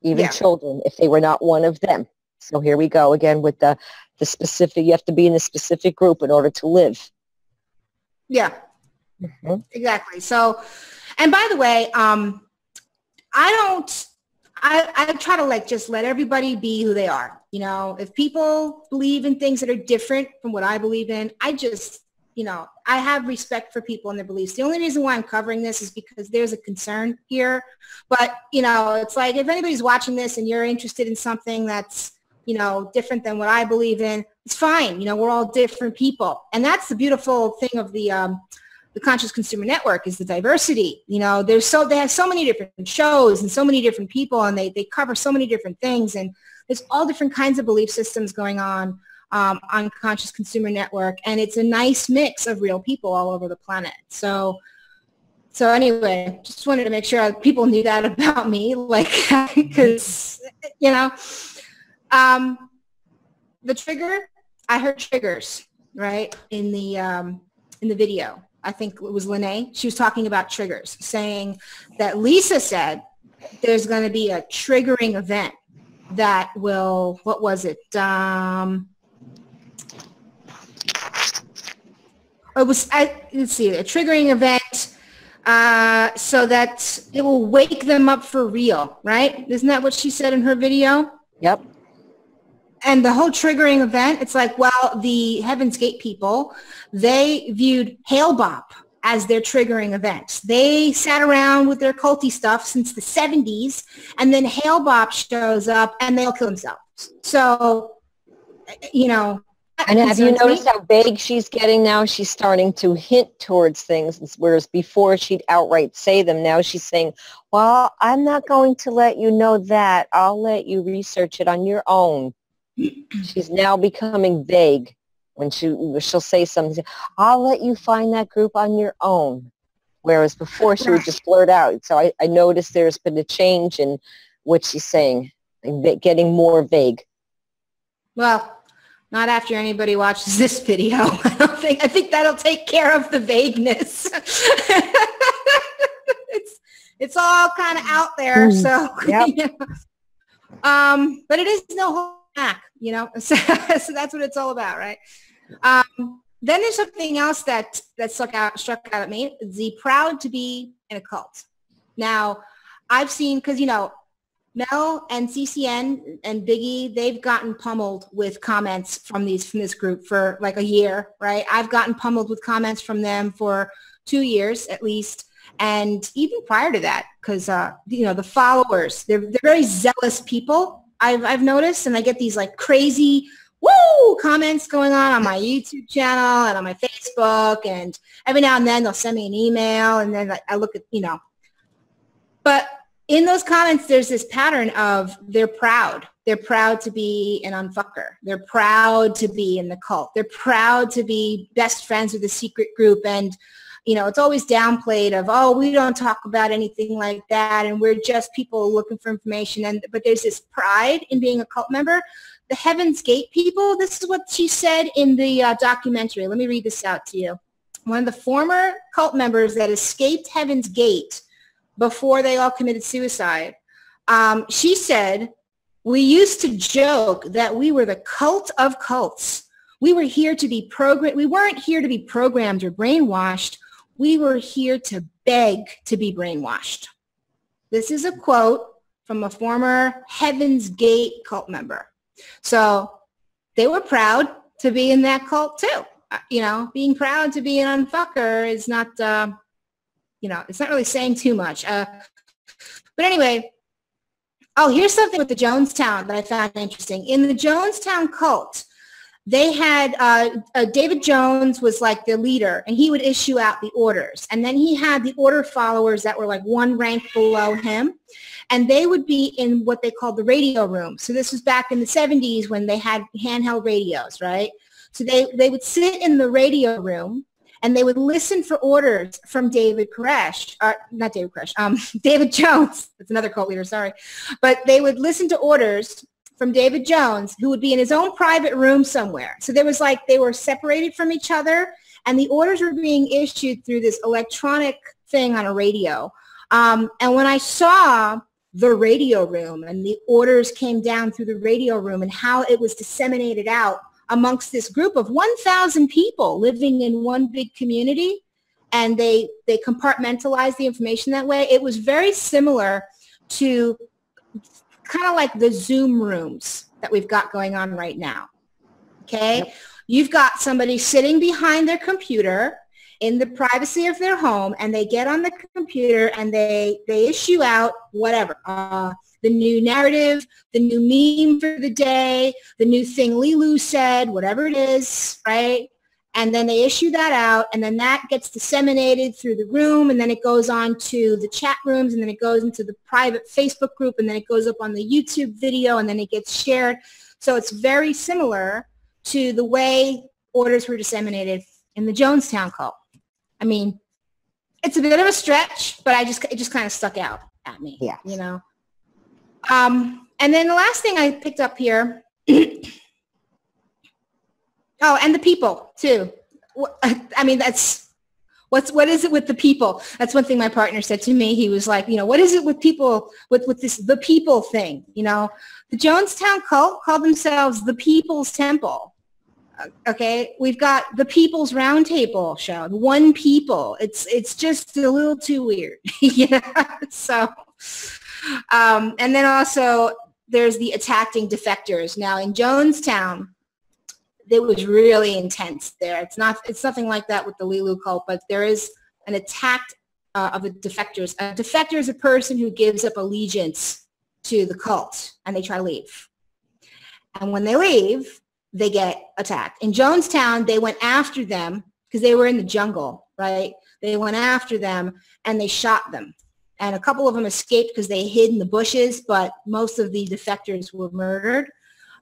even children, if they were not one of them. So here we go again with the specific, you have to be in a specific group in order to live. Yeah, exactly. So, and by the way, I try to like just let everybody be who they are. You know, if people believe in things that are different from what I believe in, I just, you know, I have respect for people and their beliefs. The only reason why I'm covering this is because there's a concern here. But, you know, it's like if anybody's watching this and you're interested in something that's, you know, different than what I believe in, it's fine. You know, we're all different people. And that's the beautiful thing of the Conscious Consumer Network is the diversity. You know, they have so many different shows and so many different people, and they cover so many different things, and there's all different kinds of belief systems going on Conscious Consumer Network, and it's a nice mix of real people all over the planet. So anyway, just wanted to make sure people knew that about me, like, because, you know, the trigger, I heard triggers, right, in the video. I think it was Lene. She was talking about triggers, saying that Lisa said there's going to be a triggering event that will, what was it? it was, let's see, a triggering event so that it will wake them up for real, right? Isn't that what she said in her video? Yep. And the whole triggering event, it's like, well, the Heaven's Gate people, they viewed Hail Bop as their triggering event. They sat around with their culty stuff since the 70s, and then Hail Bop shows up and they'll kill themselves. So, you know. And have you noticed how vague she's getting now? She's starting to hint towards things, whereas before she'd outright say them. Now she's saying, well, I'm not going to let you know that. I'll let you research it on your own. She's now becoming vague when she'll say something. I'll let you find that group on your own. Whereas before she would just blurt out. So I noticed there's been a change in what she's saying, getting more vague. Well, not after anybody watches this video. I think that'll take care of the vagueness. It's all kind of out there. So, yep. You know. But it is no hold back, you know. So that's what it's all about, right? Then there's something else that struck out at me. The proud to be in a cult. Now, I've seen, because, you know, Mel and CCN and Biggie, they've gotten pummeled with comments from this group for like a year, right? I've gotten pummeled with comments from them for 2 years at least, and even prior to that, because you know, the followers, they're very zealous people. I've noticed, and I get these like crazy woo comments going on my YouTube channel and on my Facebook, and every now and then they'll send me an email, and then I look at, you know, but in those comments, there's this pattern of they're proud. They're proud to be an unfucker. They're proud to be in the cult. They're proud to be best friends with a secret group. And, you know, it's always downplayed of, oh, we don't talk about anything like that, and we're just people looking for information. But there's this pride in being a cult member. The Heaven's Gate people, this is what she said in the documentary. Let me read this out to you. One of the former cult members that escaped Heaven's Gate before they all committed suicide, she said, we used to joke that we were the cult of cults. We were here to be programmed. We weren't here to be programmed or brainwashed. We were here to beg to be brainwashed. This is a quote from a former Heaven's Gate cult member. So they were proud to be in that cult too. You know, being proud to be an unfucker is not, you know, it's not really saying too much. But anyway, oh, here's something with the Jonestown that I found interesting. In the Jonestown cult, they had David Jones was like the leader, and he would issue out the orders. And then he had the order followers that were like one rank below him, and they would be in what they called the radio room. So this was back in the 70s when they had handheld radios, right? So they would sit in the radio room, and they would listen for orders from David Koresh, or not David Koresh, David Jones. That's another cult leader, sorry. But they would listen to orders from David Jones, who would be in his own private room somewhere. So there was like, they were separated from each other, and the orders were being issued through this electronic thing on a radio. And when I saw the radio room and the orders came down through the radio room and how it was disseminated out amongst this group of 1,000 people living in one big community, and they compartmentalized the information that way. It was very similar to kind of like the Zoom rooms that we've got going on right now, okay? Yep. You've got somebody sitting behind their computer in the privacy of their home, and they get on the computer and they issue out whatever, the new narrative, the new meme for the day, the new thing Lee Loo said, whatever it is, right? And then they issue that out, and then that gets disseminated through the room, and then it goes on to the chat rooms, and then it goes into the private Facebook group, and then it goes up on the YouTube video, and then it gets shared. So it's very similar to the way orders were disseminated in the Jonestown cult. I mean, it's a bit of a stretch, but it just kind of stuck out at me, yeah. You know? And then the last thing I picked up here, oh, and the people too. I mean, what is it with the people? That's one thing my partner said to me. He was like, you know, what is it with people, with this, the people thing? You know, the Jonestown cult called themselves the People's Temple. Okay, we've got the People's Roundtable show, One People. It's just a little too weird, you know. So, and then also there's the Attacking Defectors. Now in Jonestown, it was really intense there. It's nothing like that with the Lee Loo cult, but there is an attack of the defectors. A defector is a person who gives up allegiance to the cult and they try to leave. And when they leave, they get attacked. In Jonestown, they went after them because they were in the jungle, right? They went after them and they shot them. And a couple of them escaped because they hid in the bushes, but most of the defectors were murdered.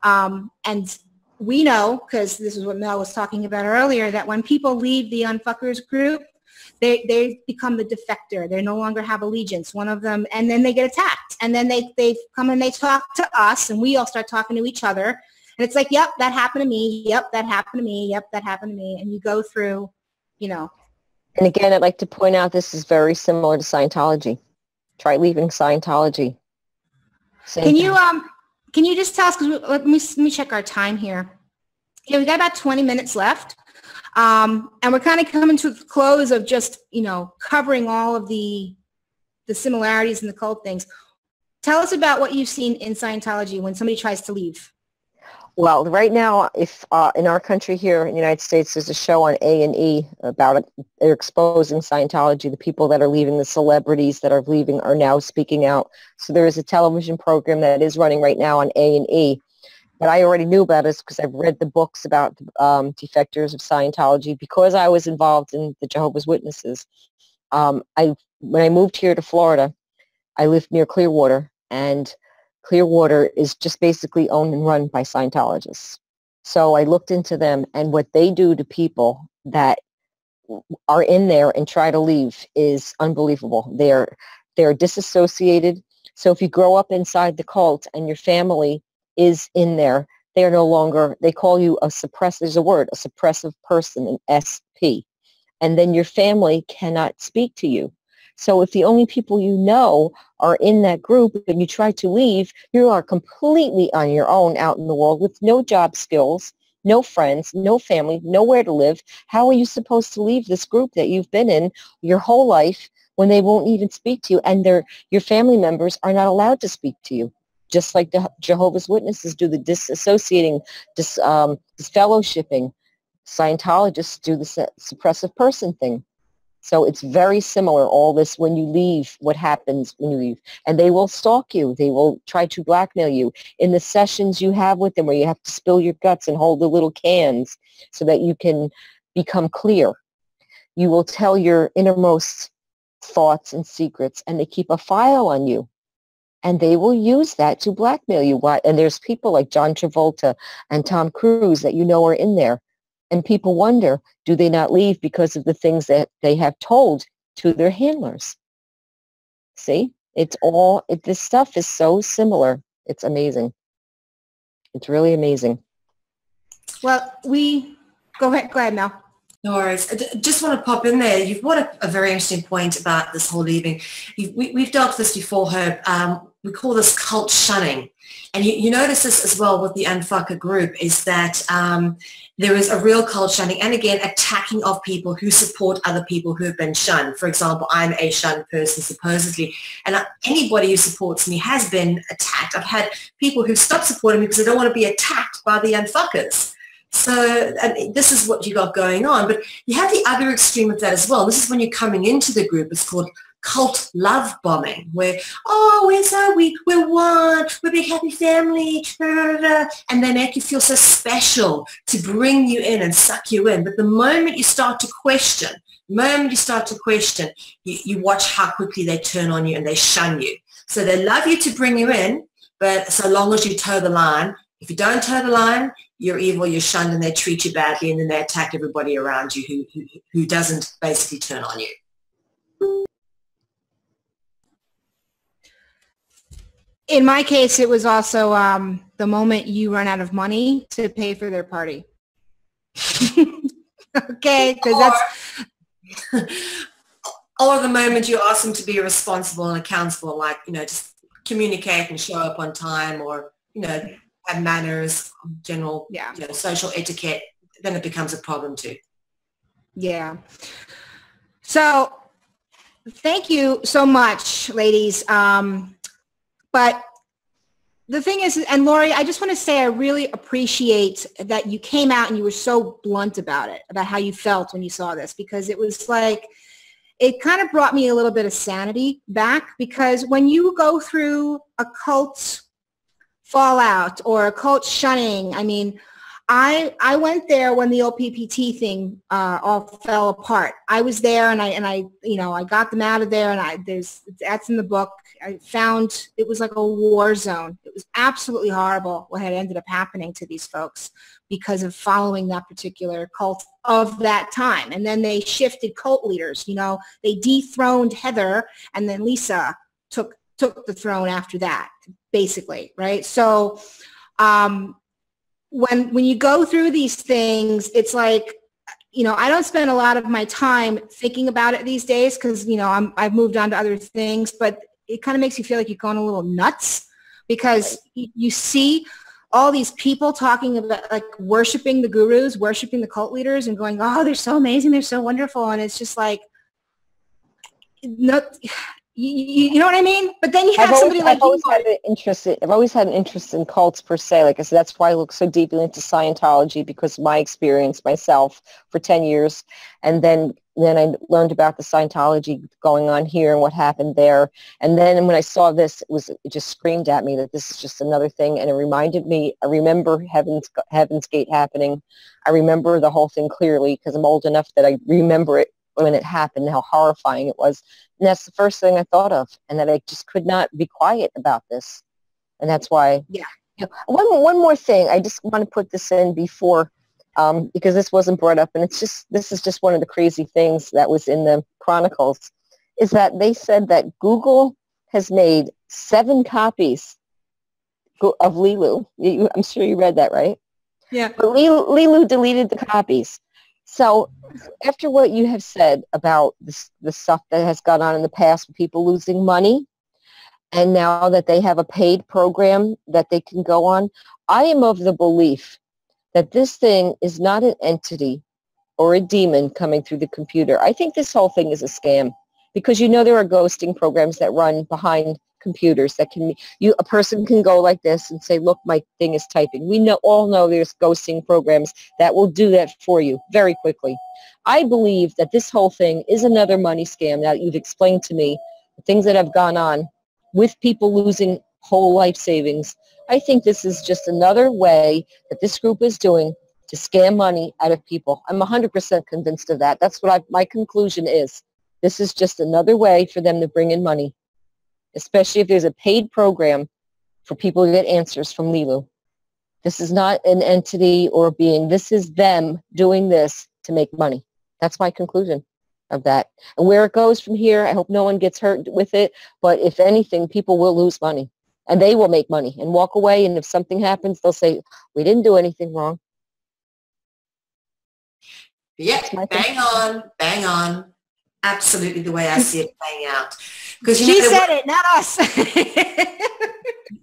And we know, because this is what Mel was talking about earlier, that when people leave the Unfuckers group, they become the defector. They no longer have allegiance. One of them, and then they get attacked. And then they come and they talk to us, and we all start talking to each other. And it's like, yep, that happened to me. Yep, that happened to me. Yep, that happened to me. And you go through, you know. And again, I'd like to point out this is very similar to Scientology. Try leaving Scientology. Can you just tell us, because let me check our time here. Yeah, we got about 20 minutes left. And we're kind of coming to the close of just, you know, covering all of the similarities in the cult things. Tell us about what you've seen in Scientology when somebody tries to leave. Well, right now, if in our country here in the United States, there's a show on A&E about it. They're exposing Scientology. The people that are leaving, the celebrities that are leaving, are now speaking out. So there is a television program that is running right now on A&E. But I already knew about this because I've read the books about defectors of Scientology because I was involved in the Jehovah's Witnesses. When I moved here to Florida, I lived near Clearwater, and Clearwater is just basically owned and run by Scientologists. So I looked into them, and what they do to people that are in there and try to leave is unbelievable. They're disassociated. So if you grow up inside the cult and your family is in there, they are no longer, they call you a there's a word, a suppressive person, an SP. And then your family cannot speak to you. So if the only people you know are in that group and you try to leave, you are completely on your own out in the world with no job skills, no friends, no family, nowhere to live. How are you supposed to leave this group that you've been in your whole life when they won't even speak to you, and your family members are not allowed to speak to you? Just like the Jehovah's Witnesses do the disassociating, disfellowshipping. Scientologists do the suppressive person thing. So it's very similar, all this, when you leave, what happens when you leave. And they will stalk you. They will try to blackmail you. In the sessions you have with them where you have to spill your guts and hold the little cans so that you can become clear, you will tell your innermost thoughts and secrets, and they keep a file on you. And they will use that to blackmail you. And there's people like John Travolta and Tom Cruise that you know are in there. And people wonder, do they not leave because of the things that they have told to their handlers? See, this stuff is so similar. It's amazing. It's really amazing. Well, go ahead, Mel. No worries. I just want to pop in there. You've brought a very interesting point about this whole leaving. We've dealt with this before, Herb. We call this cult shunning. And you notice this as well with the Unfucker group, is that there is a real cult shunning, and again, attacking of people who support other people who have been shunned. For example, I'm a shunned person, supposedly, and anybody who supports me has been attacked. I've had people who stop supporting me because they don't want to be attacked by the Unfuckers. So this is what you got going on. But you have the other extreme of that as well. This is when you're coming into the group. It's called cult love bombing, where, we're one, we're a big happy family, and they make you feel so special to bring you in and suck you in. But the moment you start to question, you watch how quickly they turn on you and they shun you. So they love you to bring you in, but so long as you toe the line. If you don't toe the line, you're evil, you're shunned, and they treat you badly, and then they attack everybody around you who doesn't basically turn on you. In my case, it was also the moment you run out of money to pay for their party. Okay, because or the moment you ask them to be responsible and accountable, like, just communicate and show up on time, or, have manners, general, social etiquette. then it becomes a problem too. Yeah. So thank you so much, ladies. But the thing is, and Lori, I just want to say I really appreciate that you came out and you were so blunt about it, about how you felt when you saw this, because it was like, it kind of brought me a little bit of sanity back, because when you go through a cult fallout or a cult shunning, I mean, I went there when the OPPT thing all fell apart. I was there, and I you know, I got them out of there, and that's in the book. I found it was like a war zone. It was absolutely horrible what had ended up happening to these folks because of following that particular cult of that time. And then they shifted cult leaders. You know, they dethroned Heather, and then Lisa took the throne after that, basically, right? So when you go through these things, it's like, you know, I don't spend a lot of my time thinking about it these days because, you know, I've moved on to other things, but it kind of makes you feel like you're going a little nuts because you see all these people talking about like worshiping the gurus, worshiping the cult leaders and going, oh, they're so amazing, they're so wonderful. And it's just like, no, you know what I mean? But then you have somebody like you. I've always had an interest in cults per se. Like I said, that's why I look so deeply into Scientology, because of my experience myself for 10 years. And then I learned about the Scientology going on here and what happened there. And then when I saw this, it just screamed at me that this is just another thing. And it reminded me, I remember Heaven's Gate happening. I remember the whole thing clearly because I'm old enough that I remember it when it happened, how horrifying it was. And that's the first thing I thought of, and that I just could not be quiet about this. And that's why. Yeah. One more thing. I just want to put this in before, because this wasn't brought up, and this is just one of the crazy things that was in the Chronicles, is that they said that Google has made 7 copies of Lee Loo. I'm sure you read that, right? Yeah. But Lee Loo deleted the copies. So after what you have said about the stuff that has gone on in the past with people losing money, and now that they have a paid program that they can go on, I am of the belief that this thing is not an entity or a demon coming through the computer. I think this whole thing is a scam, because you know there are ghosting programs that run behind computers that a person can go like this and say, look, my thing is typing. We all know there's ghosting programs that will do that for you very quickly. I believe that this whole thing is another money scam. Now that you've explained to me the things that have gone on with people losing whole life savings, I think this is just another way that this group is doing to scam money out of people. I'm 100% convinced of that. That's what my conclusion is. This is just another way for them to bring in money, especially if there's a paid program for people to get answers from Lee Loo. This is not an entity or a being. This is them doing this to make money. That's my conclusion of that. And where it goes from here, I hope no one gets hurt with it. But if anything, people will lose money. And they will make money and walk away. And if something happens, they'll say, we didn't do anything wrong. Yeah, bang on. Absolutely the way I see it playing out. Because she said it, not us.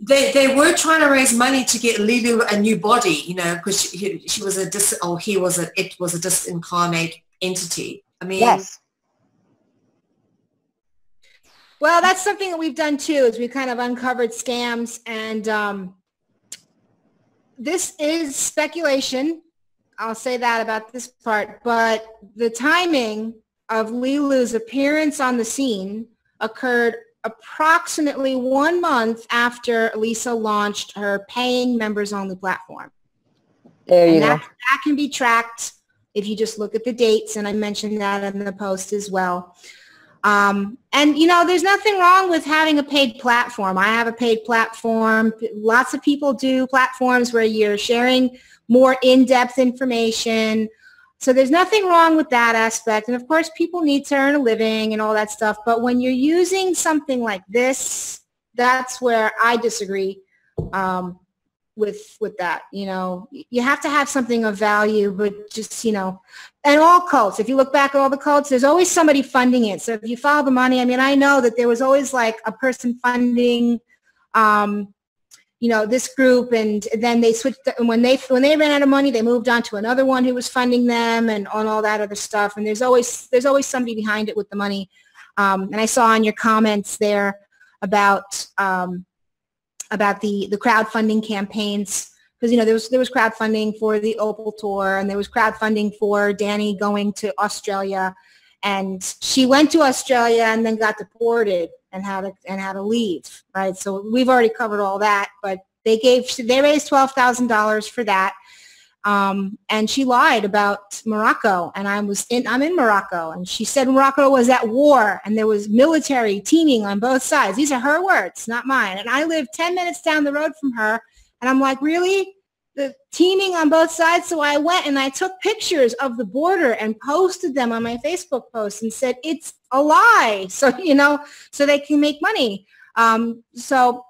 They were trying to raise money to get Lee Loo a new body, you know, because he was a disincarnate entity. I mean, yes. Well, that's something that we've done too, is we kind of uncovered scams, and this is speculation. I'll say that about this part, but the timing of Lee Loo's appearance on the scene occurred approximately 1 month after Lisa launched her paying members-only platform. There you go. That can be tracked if you just look at the dates, and I mentioned that in the post as well. And, you know, there's nothing wrong with having a paid platform. I have a paid platform. Lots of people do platforms where you're sharing more in-depth information. So there's nothing wrong with that aspect. And, of course, people need to earn a living and all that stuff. But when you're using something like this, that's where I disagree with that. You know, you have to have something of value, but just, you know, and all cults, if you look back at all the cults, there's always somebody funding it. So if you follow the money, I mean, I know that there was always like a person funding, this group, and then they switched. And when they ran out of money, they moved on to another one who was funding them, and on all that other stuff. And there's always somebody behind it with the money. And I saw in your comments there about the crowdfunding campaigns, because there was crowdfunding for the Opal tour, and there was crowdfunding for Danny going to Australia, and she went to Australia and then got deported and had to leave, right? So we've already covered all that, but they raised $12,000 for that, and she lied about Morocco, and I'm in Morocco, and she said Morocco was at war and there was military teaming on both sides. These are her words, not mine, and I live 10 minutes down the road from her. And I'm like, really? The teaming on both sides? So I went and I took pictures of the border and posted them on my Facebook post and said, it's a lie. So, so they can make money. So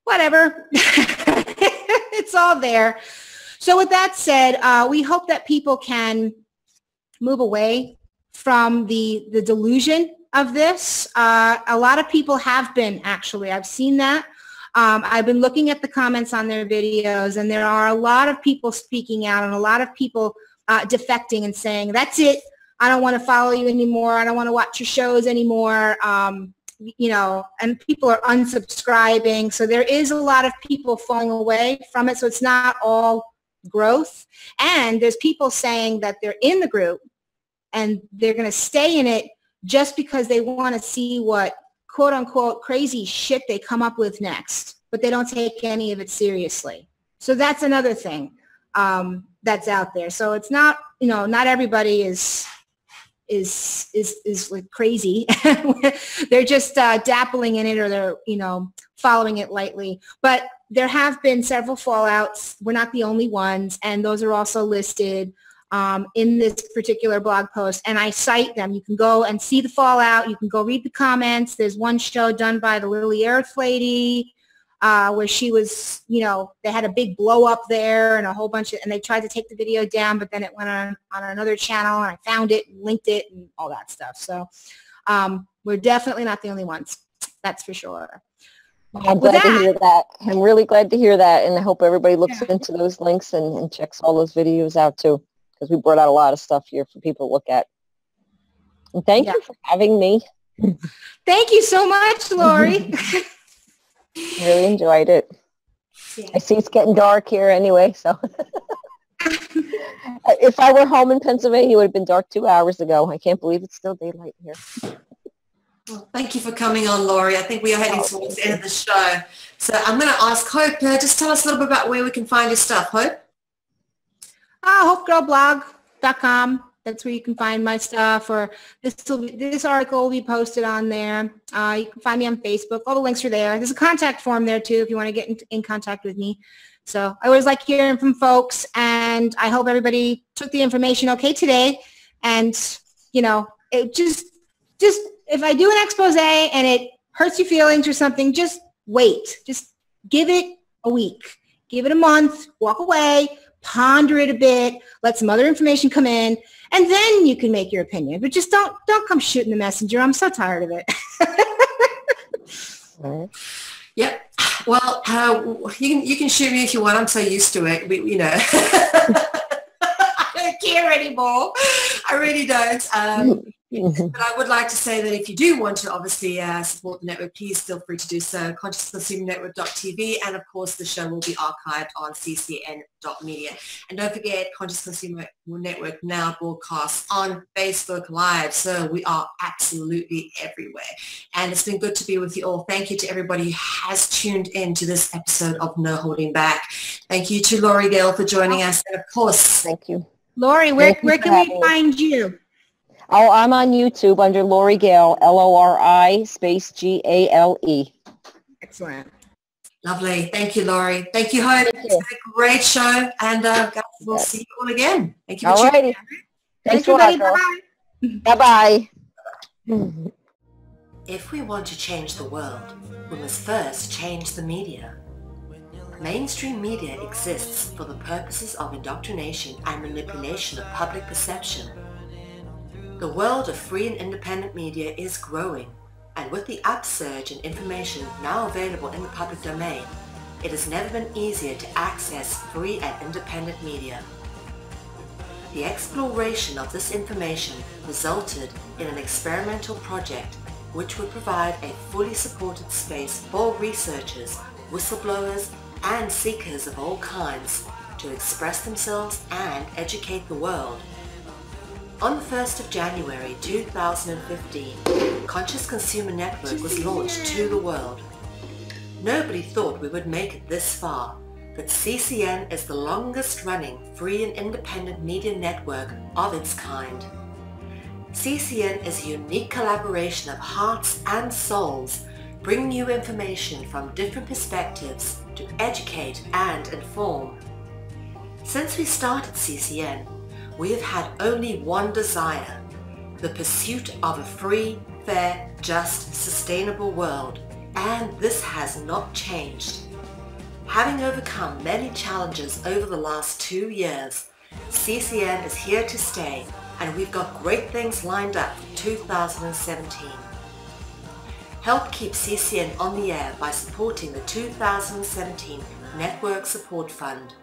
whatever. It's all there. So with that said, we hope that people can move away from the delusion of this. A lot of people have been, actually. I've seen that. I've been looking at the comments on their videos, and there are a lot of people speaking out and a lot of people defecting and saying, that's it. I don't want to follow you anymore. I don't want to watch your shows anymore. And people are unsubscribing. So there is a lot of people falling away from it. So it's not all growth. And there's people saying that they're in the group and they're going to stay in it just because they want to see what quote unquote crazy shit they come up with next, but they don't take any of it seriously. So that's another thing that's out there. So it's not, not everybody is like crazy. They're just dabbling in it, or they're, following it lightly. But there have been several fallouts. We're not the only ones, and those are also listed in this particular blog post, and I cite them. You can go and see the fallout. You can go read the comments. There's one show done by the Lily Earth lady where she was, they had a big blow up there and a whole bunch of, and they tried to take the video down, but then it went on another channel, and I found it and linked it and all that stuff. So we're definitely not the only ones. That's for sure. I'm glad to hear that. I'm really glad to hear that, and I hope everybody looks into those links and checks all those videos out too, because we brought out a lot of stuff here for people to look at. And thank you for having me. Thank you so much, Lori. Really enjoyed it. Yeah. I see it's getting dark here anyway, so. If I were home in Pennsylvania, it would have been dark 2 hours ago. I can't believe it's still daylight here. Well, thank you for coming on, Lori. I think we are heading towards the end of the show. So I'm going to ask Hope, just tell us a little bit about where we can find your stuff, Hope. HopeGirlBlog.com. That's where you can find my stuff, or this article will be posted on there. You can find me on Facebook. All the links are there. There's a contact form there, too, if you want to get in contact with me. So I always like hearing from folks, and I hope everybody took the information okay today. And, it just if I do an expose and it hurts your feelings or something, just wait. Just give it a week. Give it a month. Walk away. Ponder it a bit. Let some other information come in, and then you can make your opinion. But just don't come shooting the messenger. I'm so tired of it. Yep. Well, you can shoot me if you want. I'm so used to it. I don't care anymore. I really don't. But I would like to say that if you do want to obviously support the network, please feel free to do so. ConsciousConsumerNetwork.tv, and of course the show will be archived on ccn.media. And don't forget, Conscious Consumer Network now broadcasts on Facebook Live, so we are absolutely everywhere. And it's been good to be with you all. Thank you to everybody who has tuned in to this episode of No Holding Back. Thank you to Lori Gale for joining us, and of course, thank you. Lori, where can we find you? Oh, I'm on YouTube under Lori Gale, Lori space Gale. Excellent. Lovely. Thank you, Lori. Thank you, Hope. It's been a great show, and guys, we'll see you all again. Thank you for tuning in. Thanks for watching. Bye-bye. If we want to change the world, we must first change the media. Mainstream media exists for the purposes of indoctrination and manipulation of public perception. The world of free and independent media is growing, and with the upsurge in information now available in the public domain, it has never been easier to access free and independent media. The exploration of this information resulted in an experimental project which would provide a fully supported space for researchers, whistleblowers, and seekers of all kinds to express themselves and educate the world. On the 1st of January 2015, Conscious Consumer Network was launched to the world. Nobody thought we would make it this far, but CCN is the longest running free and independent media network of its kind. CCN is a unique collaboration of hearts and souls, bringing you information from different perspectives to educate and inform. Since we started CCN, we have had only one desire, the pursuit of a free, fair, just, sustainable world, and this has not changed. Having overcome many challenges over the last 2 years, CCN is here to stay, and we've got great things lined up for 2017. Help keep CCN on the air by supporting the 2017 Network Support Fund.